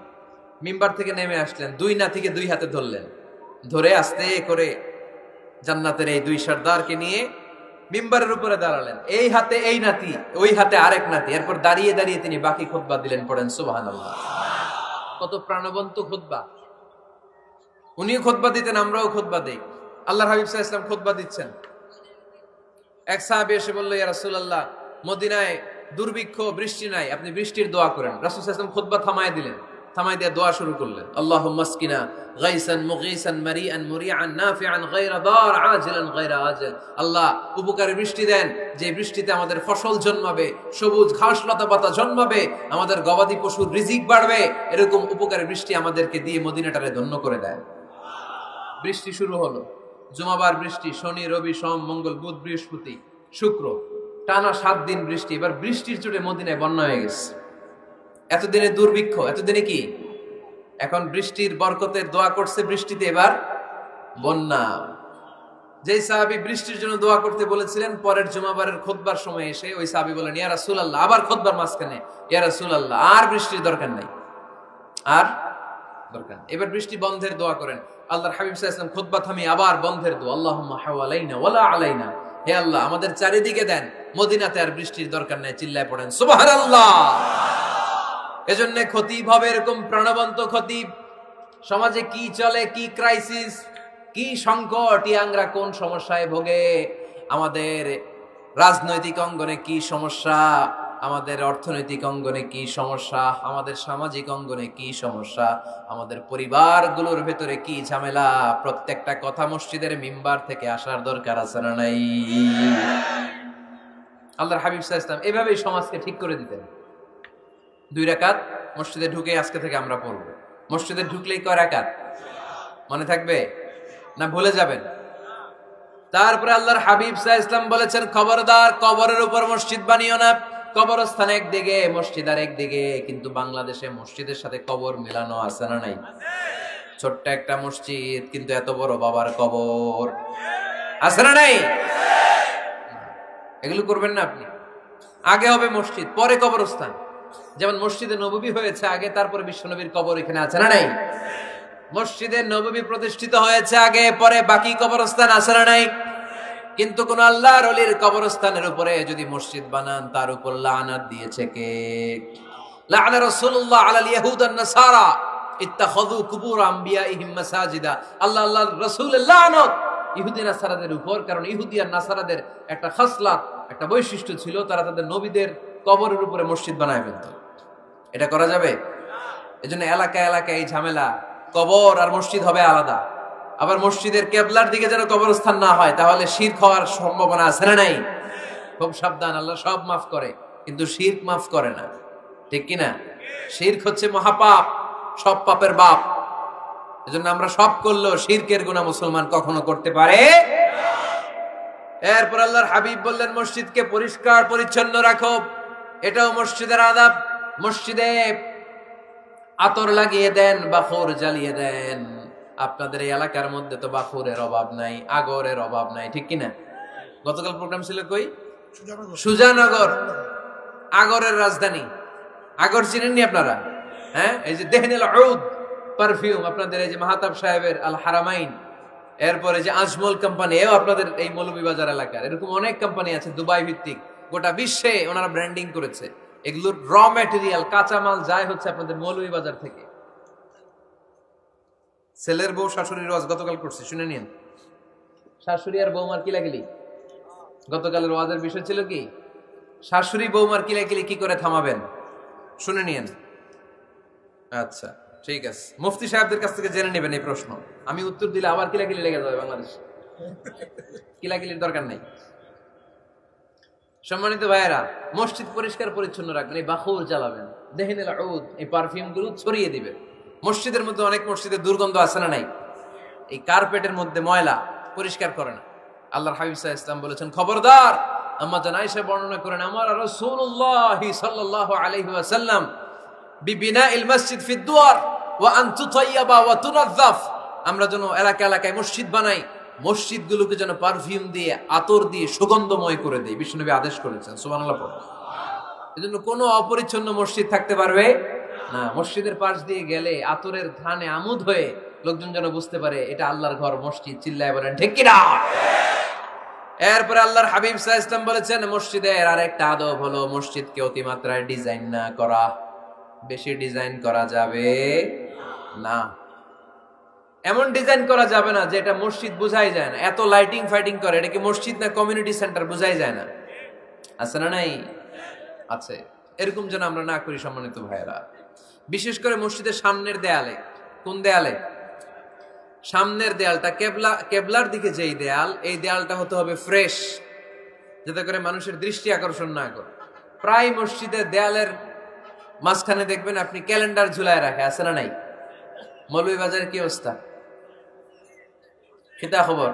Speaker 1: মিম্বার থেকে নেমে আসলেন, 2 নাতিকে 2 হাতে ধরলেন, ধরে আস্তে করে জান্নাতের এই 2 সর্দারকে নিয়ে মিম্বারের উপরে দাঁড়ালেন। এই হাতে এই নাতি, ওই হাতে আরেক নাতি। এরপর দাঁড়িয়ে দাঁড়িয়ে তিনি বাকি খুতবা দিলেন। পড়েন সুবহানাল্লাহ। কত প্রাণবন্ত খুতবা। উনিও খুতবা দিতেন, আমরাও খুতবা দেই। আল্লাহর হাবিব সাল্লাল্লাহু আলাইহি ওয়াসাল্লাম খুতবা দিচ্ছেন, এক সাহাবী এসে বলল, ইয়া রাসূলুল্লাহ, মদিনায় দুর্ভিক্ষ, বৃষ্টি নাই, আপনি বৃষ্টির দোয়া করেন। রাসূল সাল্লাল্লাহু আলাইহি ওয়াসাল্লাম খুতবা থামায় দিলেন, থামাই দিয়ে দোয়া শুরু করলেন। আল্লাহুম্মা আসকিনা গাইসান মুগীসান মারিআন মুরিআন নাফিআন গায়রা দার আজিলান গায়রা আজিল। আল্লাহ, উপকারী বৃষ্টি দেন, যে বৃষ্টিতে আমাদের ফসল জন্মাবে, সবুজ ঘাস লতা পাতা জন্মাবে, আমাদের গবাদি পশুর রিজিক বাড়বে। এরকম উপকারী বৃষ্টি আমাদেরকে দিয়ে মদিনাটারে ধন্য করে দেয়। বৃষ্টি শুরু হলো। জুমাবার বৃষ্টি, শনি রবি সোম মঙ্গল বুধ বৃহস্পতি শুক্র, টানা 7 দিন বৃষ্টি। এবার বৃষ্টির চোটে মদিনায় বন্যা হয়ে গেছে। এতদিনে দুর্ভিক্ষ, এতদিনে কি? এখন বৃষ্টির বরকতের দোয়া করছে, বৃষ্টিতে এবার বন্যা। যেই সাহাবী বৃষ্টির জন্য দোয়া করতে বলেছিলেন, পরের জুমাবারের খুতবার সময় এসে ওই সাহাবী বলেন, ইয়া রাসূলুল্লাহ, আবার খুতবার মাঝখানে, ইয়া রাসূলুল্লাহ, আর বৃষ্টির দরকার নাই, আর দরকার নেই, এবার বৃষ্টি বন্ধের দোয়া করেন। আল্লাহর হাবিব সাল্লাল্লাহু আলাইহি ওয়াসাল্লাম খুতবা থামিয়ে আবার বন্ধের দোয়া, আল্লাহুম্মা হাওয়ালাইনা ওয়ালা আলাইনা, হে আল্লাহ আমাদের চারিদিকে দেন, মদিনাতে আর বৃষ্টির দরকার নাই। চিল্লায় পড়েন সুবহানাল্লাহ। এজন্য খতিব হবে এরকম প্রাণবন্ত খতিব। সমাজে কি চলে, কি ক্রাইসিস, কি সংকট, ইয়াংরা কোন সমস্যায় ভোগে, আমাদের রাজনৈতিক অঙ্গনে কি সমস্যা, আমাদের অর্থনৈতিক অঙ্গনে কি সমস্যা, আমাদের সামাজিক অঙ্গনে কি সমস্যা, আমাদের পরিবারগুলোর ভেতরে কি ঝামেলা, প্রত্যেকটা কথা মসজিদের মিম্বার থেকে আসার দরকার আছে না নাই? আল্লাহর হাবিব সাল্লাল্লাহু আলাইহি ওয়াসাল্লাম এভাবেই সমাজকে ঠিক করে দিতেন। 2 রাকাত মসজিদে ঢুকে আজকে থেকে আমরা পড়ব। মসজিদে ঢুকলেই কয় রাকাত মনে থাকবে না ভুলে যাবেন? তারপরে আল্লাহর হাবিব সাল্লাল্লাহু আলাইহি ওয়াসাল্লাম বলেছেন, খবরদার কবরের উপর মসজিদ বানিও না। কবরস্থান একদিকে, মসজিদ আর একদিকে। কিন্তু বাংলাদেশে মসজিদের সাথে কবর মিলানো আছে না নাই? ছোট্ট একটা মসজিদ, কিন্তু এত বড় বাবার কবর আছে না নাই? এগুলো করবেন না আপনি। আগে হবে মসজিদ, পরে কবরস্থান। যেমন মসজিদে নববী হয়েছে আগে, তারপরে বিশ্বনবীর কবর এখানে আছে না নাই? মসজিদে নববী প্রতিষ্ঠিত হয়েছে আগে, পরে বাকি কবরস্থান আছে না নাই? কিন্তু কোন আল্লাহর ওলির কবরস্থানের উপরে যদি মসজিদ বানান, তার উপর লানাত দিয়েছে কে? লাআনা রাসূলুল্লাহ আলাল ইয়াহুদ ওয়ান নাসারা ইত্তাখাযু কুবুর আমবিয়াইহিম মাসাজিদা। আল্লাহর রাসূলের লানত ইহুদি নাসারাদের উপর, কারণ ইহুদি আর নাসারাদের একটা খাসলাত, একটা বৈশিষ্ট্য ছিল, তারা তাদের নবীদের কবরের উপরে মসজিদ বানায় ফেলত। এটা করা যাবে? এজন্য এলাকা এলাকায় এই ঝামেলা, কবর আর মসজিদ হবে আলাদা। আবার মসজিদের কেবলার দিকে যেন কবরস্থান না হয়, তাহলে শিরক হওয়ার সম্ভাবনা আছে না নাই? খুব সাবধান। আল্লাহ সব মাফ করে, কিন্তু শিরক মাফ করে না, ঠিক কি না? শিরক হচ্ছে মহাপাপ, সব পাপের বাপ। এজন্য আমরা সব করলেও শিরকের গুনাহ মুসলমান কখনো করতে পারে। এরপর আল্লাহর হাবিব বললেন, মসজিদকে পরিষ্কার পরিচ্ছন্ন রাখো, এটাও মসজিদের আদাব। মসজিদে আতর লাগিয়ে দেন, বাখর জ্বালিয়ে দেন। আপনাদের এই এলাকার মধ্যে তো বাখুরের অভাব নাই, আগরের অভাব নাই, ঠিক কিনা? গতকাল প্রোগ্রাম ছিল কই? সুজানগর, আগরের রাজধানী। আগর চিনেননি আপনারা? হ্যাঁ, এই যে দেহনেল উদ পারফিউম, আপনাদের এই যে মাহতাব সাহেবের আল হারামাইন, এরপরে যে আজমল কোম্পানি, এও আপনাদের এই মৌলভীবাজার এলাকার। এরকম অনেক কোম্পানি আছে দুবাই ভিত্তিক, গোটা বিশ্বে ওনারা ব্র্যান্ডিং করেছে। এগুলোর র ম্যাটেরিয়াল, কাঁচামাল যায় হচ্ছে আপনাদের মৌলভীবাজার থেকে। ছেলের বউ শাশুড়ির ওয়াজ গতকাল করছে, শুনে নিন। শাশুড়ি আর বৌমার কিলাকিলি, গতকালের ওয়াজের বিষয় ছিল কি? শাশুড়ি বৌমার কিলাকিলি কি করে থামাবেন, শুনে নিন। আচ্ছা ঠিক আছে, মুফতি সাহেবদের কাছ থেকে জেনে নেবেন এই প্রশ্ন। আমি উত্তর দিলে আবার কিলাকিলি লেগে যাবে বাংলাদেশ, কিলাকিলির দরকার নেই। সম্মানিত ভাইয়েরা, মসজিদ পরিষ্কার পরিচ্ছন্ন রাখবেন, এই বাখুর জ্বালাবেন, দেহিনুল উদ, এই পারফিউম গুলো ছড়িয়ে দিবেন। মসজিদের মধ্যে অনেক মসজিদে দুর্গন্ধ আছে না নাই? এই কার্পেটের মধ্যে ময়লা, পরিষ্কার করে না। আল্লাহর হাবিব সাল্লাল্লাহু আলাইহি ওয়াসাল্লাম বলেছেন, খবরদার। আম্মা জান আয়েশা বর্ণনা করেন, আমার রাসূলুল্লাহ সাল্লাল্লাহু আলাইহি ওয়াসাল্লাম বিবিনাইল মসজিদ ফি দুয়ার ওয়া আন তুতাইয়াবা ওয়া তুনাযাফ, আমরা যেন এলাকা এলাকায় মসজিদ বানাই, মসজিদগুলোকে যেন পারফিউম দিয়ে, আতর দিয়ে সুগন্ধময় করে দেই, বিশ্বনবী আদেশ করেছেন। সুবহানাল্লাহ পড়ুন। এজন্য কোনো অপরিচ্ছন্ন মসজিদ থাকতে পারবে না। মসজিদের পাশ দিয়ে গেলে আতরের ঘ্রাণে আমোদ হয়ে লোকজন যেন বুঝতে পারে এটা আল্লাহর ঘর, মসজিদ। চিল্লায় বলেন ঠিক কিনা? এরপরে আল্লাহর হাবিব সাল্লাল্লাহু আলাইহি ওয়াসাল্লাম বলেছেন, মসজিদের আরেকটা আদব হলো মসজিদকে অতিমাত্রায় ডিজাইন না করা। বেশি ডিজাইন করা যাবে না। এমন ডিজাইন করা যাবে না যে এটা মসজিদ বোঝাই যায় না। এত লাইটিং ফাইটিং করে, এটা কি মসজিদ না কমিউনিটি সেন্টার বোঝাই যায় না। আছে না নাই? আছে। এরকম যেন আমরা না করি সম্মানিত ভাইয়েরা। বিশেষ করে মসজিদের সামনের দেয়ালে। কোন দেয়ালে? সামনের দেয়ালটা, কেবলার দিকে যেই দেয়াল, এই দেয়ালটা হতে হবে ফ্রেশ, যাতে করে মানুষের দৃষ্টি আকর্ষণ না করে। প্রায় মসজিদের দেয়ালের মাঝখানে দেখবেন আপনি ক্যালেন্ডার ঝুলায় রাখে, আছে না নাই? মৌলভীবাজারের কি অবস্থা? খিতা খবর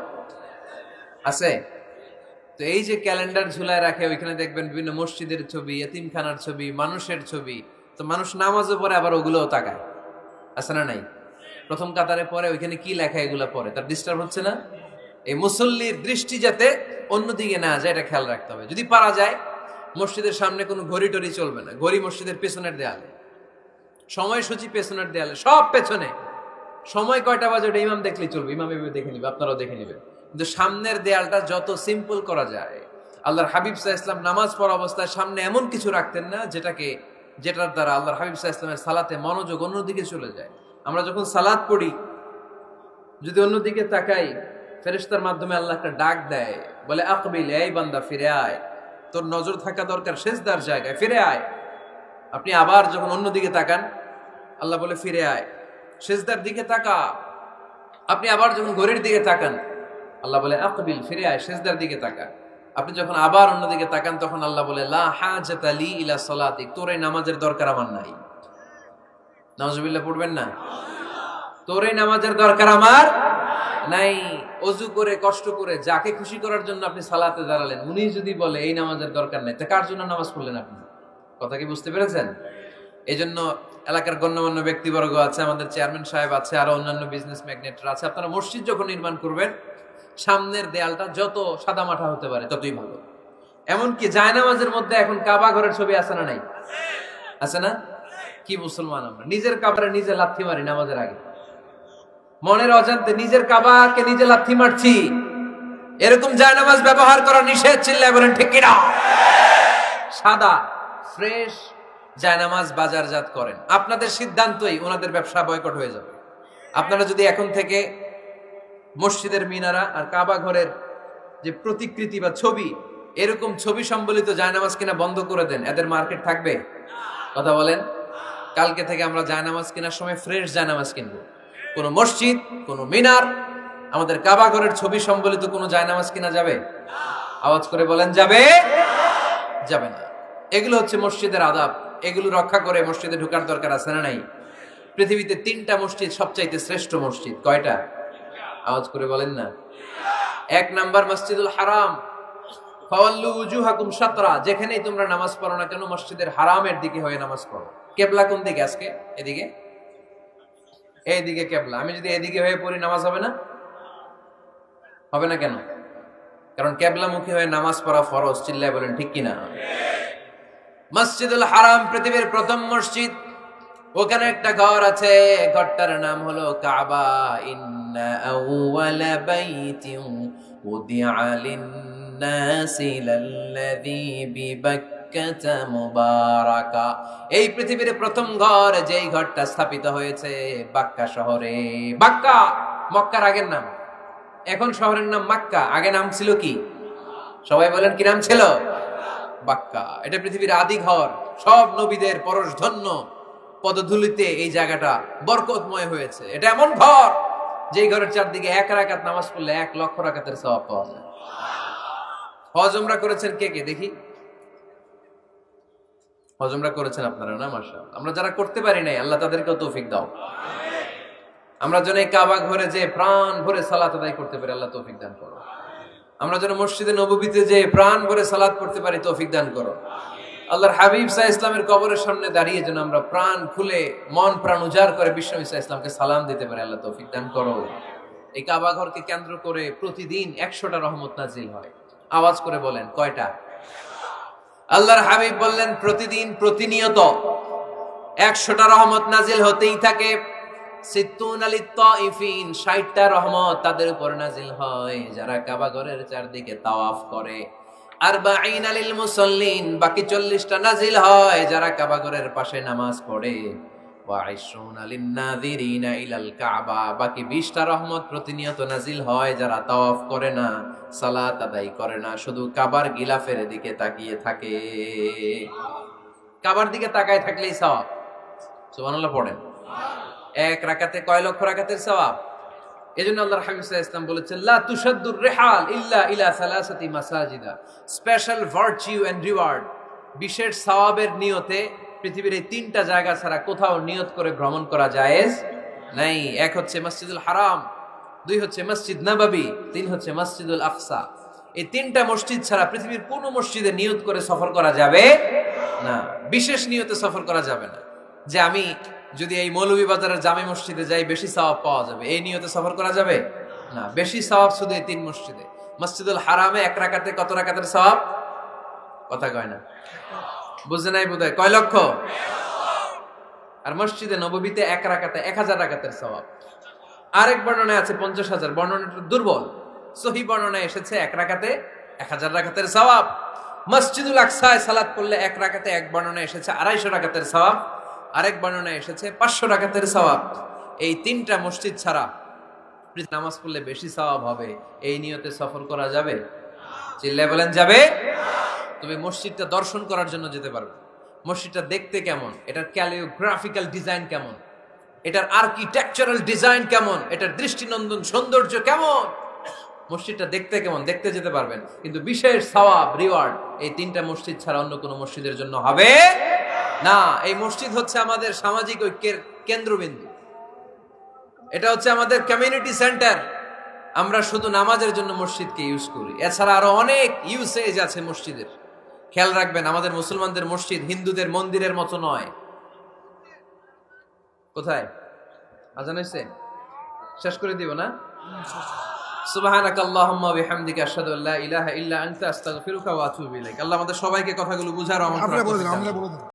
Speaker 1: আছে? তো এই যে ক্যালেন্ডার ঝুলায় রাখে, ওইখানে দেখবেন বিভিন্ন মসজিদের ছবি, এতিমখানার ছবি, মানুষের ছবি। তো মানুষ নামাজও পড়ে, আবার ওগুলোও তাকায়, আছে না নাই? প্রথম কাতারে পরে ওইখানে কি লেখা, এগুলো পরে, তার ডিস্টার্ব হচ্ছে না? এই মুসল্লির দৃষ্টি যাতে অন্যদিকে না যায়, এটা খেয়াল রাখতে হবে। যদি পারা যায়, মসজিদের সামনে কোনো ঘড়ি টড়ি চলবে না। ঘড়ি মসজিদের পেছনের দেয়ালে, সময়সূচি পেছনের দেয়ালে, সব পেছনে। সময় কয়টা বাজে ওটা ইমাম দেখলেই চলবে, ইমাম এভাবে দেখে নিবে, আপনারাও দেখে নিবেন। কিন্তু সামনের দেয়ালটা যত সিম্পল করা যায়। আল্লাহর হাবিব সাল্লাল্লাহু আলাইহি ওয়াসাল্লাম নামাজ পড়া অবস্থায় সামনে এমন কিছু রাখতেন না যেটার দ্বারা আল্লাহর হাবিব সাল্লাল্লাহু আলাইহি ওয়াসাল্লামের সালাতে মনোযোগ অন্যদিকে চলে যায়। আমরা যখন সালাত পড়ি, যদি অন্যদিকে তাকাই, ফেরেশতার মাধ্যমে আল্লাহ একটা ডাক দেয়, বলে আকবিল, এই বান্দা ফিরে আয়, তোর নজর থাকা দরকার সিজদার জায়গায়, ফিরে আয়। আপনি আবার যখন অন্যদিকে তাকান, আল্লাহ বলে ফিরে আয়, সিজদার দিকে তাকা। আপনি আবার যখন ঘড়ির দিকে তাকান, আল্লাহ বলে আকবিল, ফিরে আয়, সিজদার দিকে তাকা। আপনি যখন আবার অন্যদিকে তাকান, তখন আল্লাহ বলে লা হাজাতা লি ইলা সালাতিক, তোর এই নামাজের দরকার আমার নাই। নাউজুবিল্লাহ পড়বেন না? তোর এই নামাজের দরকার আমার নাই। অজু করে কষ্ট করে যাকে খুশি করার জন্য আপনি সালাতে দাঁড়ালেন, উনি যদি বলে এই নামাজের দরকার নাই, তা কার জন্য নামাজ পড়লেন আপনি? কথা কি বুঝতে পেরেছেন? এই জন্য এলাকার গণ্যমান্য ব্যক্তিবর্গ আছে, আমাদের চেয়ারম্যান সাহেব আছে, আরো অন্যান্য বিজনেস ম্যাগনেটরা আছে। আপনারা মসজিদ যখন নির্মাণ করবেন, সামনের দেয়ালটা যত সাদামাটা হতে পারে ততই ভালো। এমনকি জায়নামাজের মধ্যে এখন কাবা ঘরের ছবি আছে না নাই? আছে না? কি মুসলমান আমরা, নিজের কাবারে নিজে লাথি মারি নামাজের আগে, মনের অজান্তে নিজের কাবাকে নিজে লাথি মারছি। এরকম জায়নামাজ ব্যবহার করা নিষেধ। চিল্লায় বলেন ঠিক কিনা? সাদা ফ্রেশ জায়নামাজ বাজারজাত করেন, আপনাদের সিদ্ধান্তই ওনাদের ব্যবসা বয়কট হয়ে যাবে। আপনারা যদি এখন থেকে মসজিদের মিনারা আর কাবা ঘরের যে প্রতিকৃতি বা ছবি, এরকম ছবি সম্বলিত জায়নামাজ কিনা বন্ধ করে দেন, এদের মার্কেট থাকবে? কথা বলেন। কালকে থেকে আমরা জায়নামাজ কেনার সময় ফ্রেশ জায়নামাজ কিনবো। কোন মসজিদ, কোন মিনার, আমাদের কাবা ঘরের ছবি সম্বলিত কোন জায়নামাজ কিনা যাবে? আওয়াজ করে বলেন, যাবে? যাবে না। এগুলো হচ্ছে মসজিদের আদাব। এগুলো রক্ষা করে মসজিদে ঢোকার দরকার আছে না নাই? পৃথিবীতে 3টা মসজিদ সবচাইতে শ্রেষ্ঠ মসজিদ। কয়টা? আওয়াজ করে বলেন না। 1 নাম্বার মসজিদুল হারাম, ফাওয়াল্লু উজুহাকুম শাতরা, যেখানেই তোমরা নামাজ পড়ো না কেন মসজিদের হারামের দিকে হয়ে নামাজ পড়ো। কেবলা কোন দিকে আজকে? এদিকে, এইদিকে কেবলা। আমি যদি এদিকে হয়ে পড়ি, নামাজ হবে না? হবে না কেন? কারণ কেবলামুখী হয়ে নামাজ পড়া ফরজ। চিল্লায় বলেন ঠিক কিনা? মসজিদুল হারাম পৃথিবীর প্রথম মসজিদ। ওখানে একটা ঘর আছে, ঘরটার নাম হলো কাবা। ইন্না আউওয়ালা বাইতিন উদিআ লিন-নাসি লাল্লাযী বিবাক্কাতা বিবাক্কাতা মুবারাকা। এই পৃথিবীর প্রথম ঘর যেই ঘরটা স্থাপিত হয়েছে বাক্কা শহরে। বাক্কা মক্কার আগের নাম, এখন শহরের নাম মক্কা, আগে নাম ছিল কি? সবাই বলেন কি নাম ছিল? বাক্কা। এটা পৃথিবীর আদি ঘর, সব নবীদের পরশধন্য পদধূলিতে এই জায়গাটা বরকতময় হয়েছে। এটা এমন ঘর যেই ঘরের চারদিকে 1 রাকাত নামাজ পড়লে 1 লক্ষ রাকাতের সওয়াব পাওয়া যায়। হজ উমরা করেছেন কে কে দেখি? হজ উমরা করেছেন আপনারা না? মাশাআল্লাহ। আমরা যারা করতে পারি নাই আল্লাহ তাদেরকেও তৌফিক দাও। আমরা যেন এই কাবা ঘরে যে প্রাণ ভরে সালাত আদায় করতে পারি, আল্লাহ তৌফিক দান করো। আমরা যেন মসজিদে নববীতে যে প্রাণ ভরে সালাত পড়তে পারি, তৌফিক দান করো। আল্লাহর হাবিব সাল্লাল্লাহু আলাইহি ইসলামের কবরের সামনে দাঁড়িয়ে যেন আমরা প্রাণ খুলে মন প্রাণ উজাড় করে বিশ্বনবী সাল্লাল্লাহু আলাইহি ইসলামকে সালাম দিতে পারি, আল্লাহ তৌফিক দান করো। এই কাবা ঘরকে কেন্দ্র করে প্রতিদিন 100টা রহমত নাজিল হয়। আওয়াজ করে বলেন কয়টা? আল্লাহর হাবিব বললেন প্রতিদিন প্রতিনিয়ত 100টা রহমত নাজিল হতেই থাকে। 60টা রহমত তাদের উপর নাজিল হয় যারা কাবা ঘরের চারদিকে তাওয়াফ করে। 40 লিল মুসাল্লিন, বাকি 40টা নাজিল হয় যারা কাবা ঘরের পাশে নামাজ পড়ে। ওয়া 20 লিন নাযিরিনা ইলাল কাবা, বাকি 20টা রহমত প্রতিনিয়ত নাজিল হয় যারা তাওয়াফ করে না, সালাত আদায় করে না, শুধু কাবার গিলাফের দিকে তাকিয়ে থাকে। কাবার দিকে তাকায় থাকলেই সওয়াব। সুবহানাল্লাহ পড়েন। 1 রাকাতে কয় লক্ষ রাকাতের সওয়াব। এজন্য আল্লাহর হাবিব সাল্লাল্লাহু আলাইহি ওয়াসাল্লাম বলেছেন লা তুশাদ্দুর রিহাল ইল্লা ইলা সালাসাতি মাসাজিদা, স্পেশাল ভার্চু এন্ড রিওয়ার্ড, বিশেষ সওয়াবের নিয়তে পৃথিবীর এই 3টা জায়গা ছাড়া কোথাও নিয়ত করে ভ্রমণ করা জায়েজ নাই। 1 হচ্ছে মসজিদুল হারাম, 2 হচ্ছে মসজিদ নববী, 3 হচ্ছে মসজিদুল আকসা। এই 3টা মসজিদ ছাড়া পৃথিবীর কোনো মসজিদে নিয়ত করে সফর করা যাবে না। বিশেষ নিয়তে সফর করা যাবে না যে আমি যদি এই মৌলভীবাজারের জামে মসজিদে যাই বেশি সওয়াব পাওয়া যাবে, এই নিয়তে সফর করা যাবে না। বেশি সওয়াব শুধু এই 3 মসজিদে। মসজিদুল হারামে 1 রাকাতে কত রাকাতের সওয়াব? কথা কয় না, বুঝে নাই বোধহয়। কয় লক্ষ? আর মসজিদে নববীতে 1 রাকাতে 1000 রাকাতের সওয়াব। আরেক বর্ণনায় আছে 50,000, বর্ণনাটা দুর্বল। সহিহ বর্ণনায় এসেছে 1 রাকাতে 1000 রাকাতের সওয়াব। মসজিদুল আকসায় সালাত পড়লে 1 রাকাতে, এক বর্ণনায় এসেছে 250 রাকাতের সওয়াব, আরেক বর্ণনায় এসেছে 500 রাকাতের সওয়াব। এই 3টা মসজিদ ছাড়া নামাজ পড়লে বেশি সওয়াব হবে, এই নিয়তে সফর করা যাবে? চিল্লায় বলেন যাবে। তবে মসজিদটা দর্শন করার জন্য যেতে পারবে। মসজিদটা দেখতে কেমন, এটার ক্যালিওগ্রাফিক্যাল ডিজাইন কেমন, এটার আর্কিটেকচারাল ডিজাইন কেমন, এটার দৃষ্টিনন্দন সৌন্দর্য কেমন, মসজিদটা দেখতে কেমন, দেখতে যেতে পারবেন। কিন্তু বিশেষ সওয়াব রিওয়ার্ড এই 3টা মসজিদ ছাড়া অন্য কোনো মসজিদের জন্য হবে না। এই মসজিদ হচ্ছে আমাদের সামাজিক ঐক্যের কেন্দ্রবিন্দু, এটা হচ্ছে আমাদের কমিউনিটি সেন্টার। আমরা শুধু নামাজের জন্য মসজিদকে ইউজ করি, এছাড়া আরো অনেক ইউসেজ আছে মসজিদের। খেয়াল রাখবেন, আমাদের মুসলমানদের মসজিদ হিন্দুদের মন্দিরের মতো নয়। কোথায় আজান হইছে? শেষ করে দিব না? সুবহানাকাল্লাহুম্মা ওয়া বিহামদিকা আশহাদু আল্লা ইলাহা ইল্লা আনতা আস্তাগফিরুকা ওয়া আতুবু ইলাইক। আল্লাহ আমাদের সবাইকে কথাগুলো বুঝার আমল করার তৌফিক দান করুন।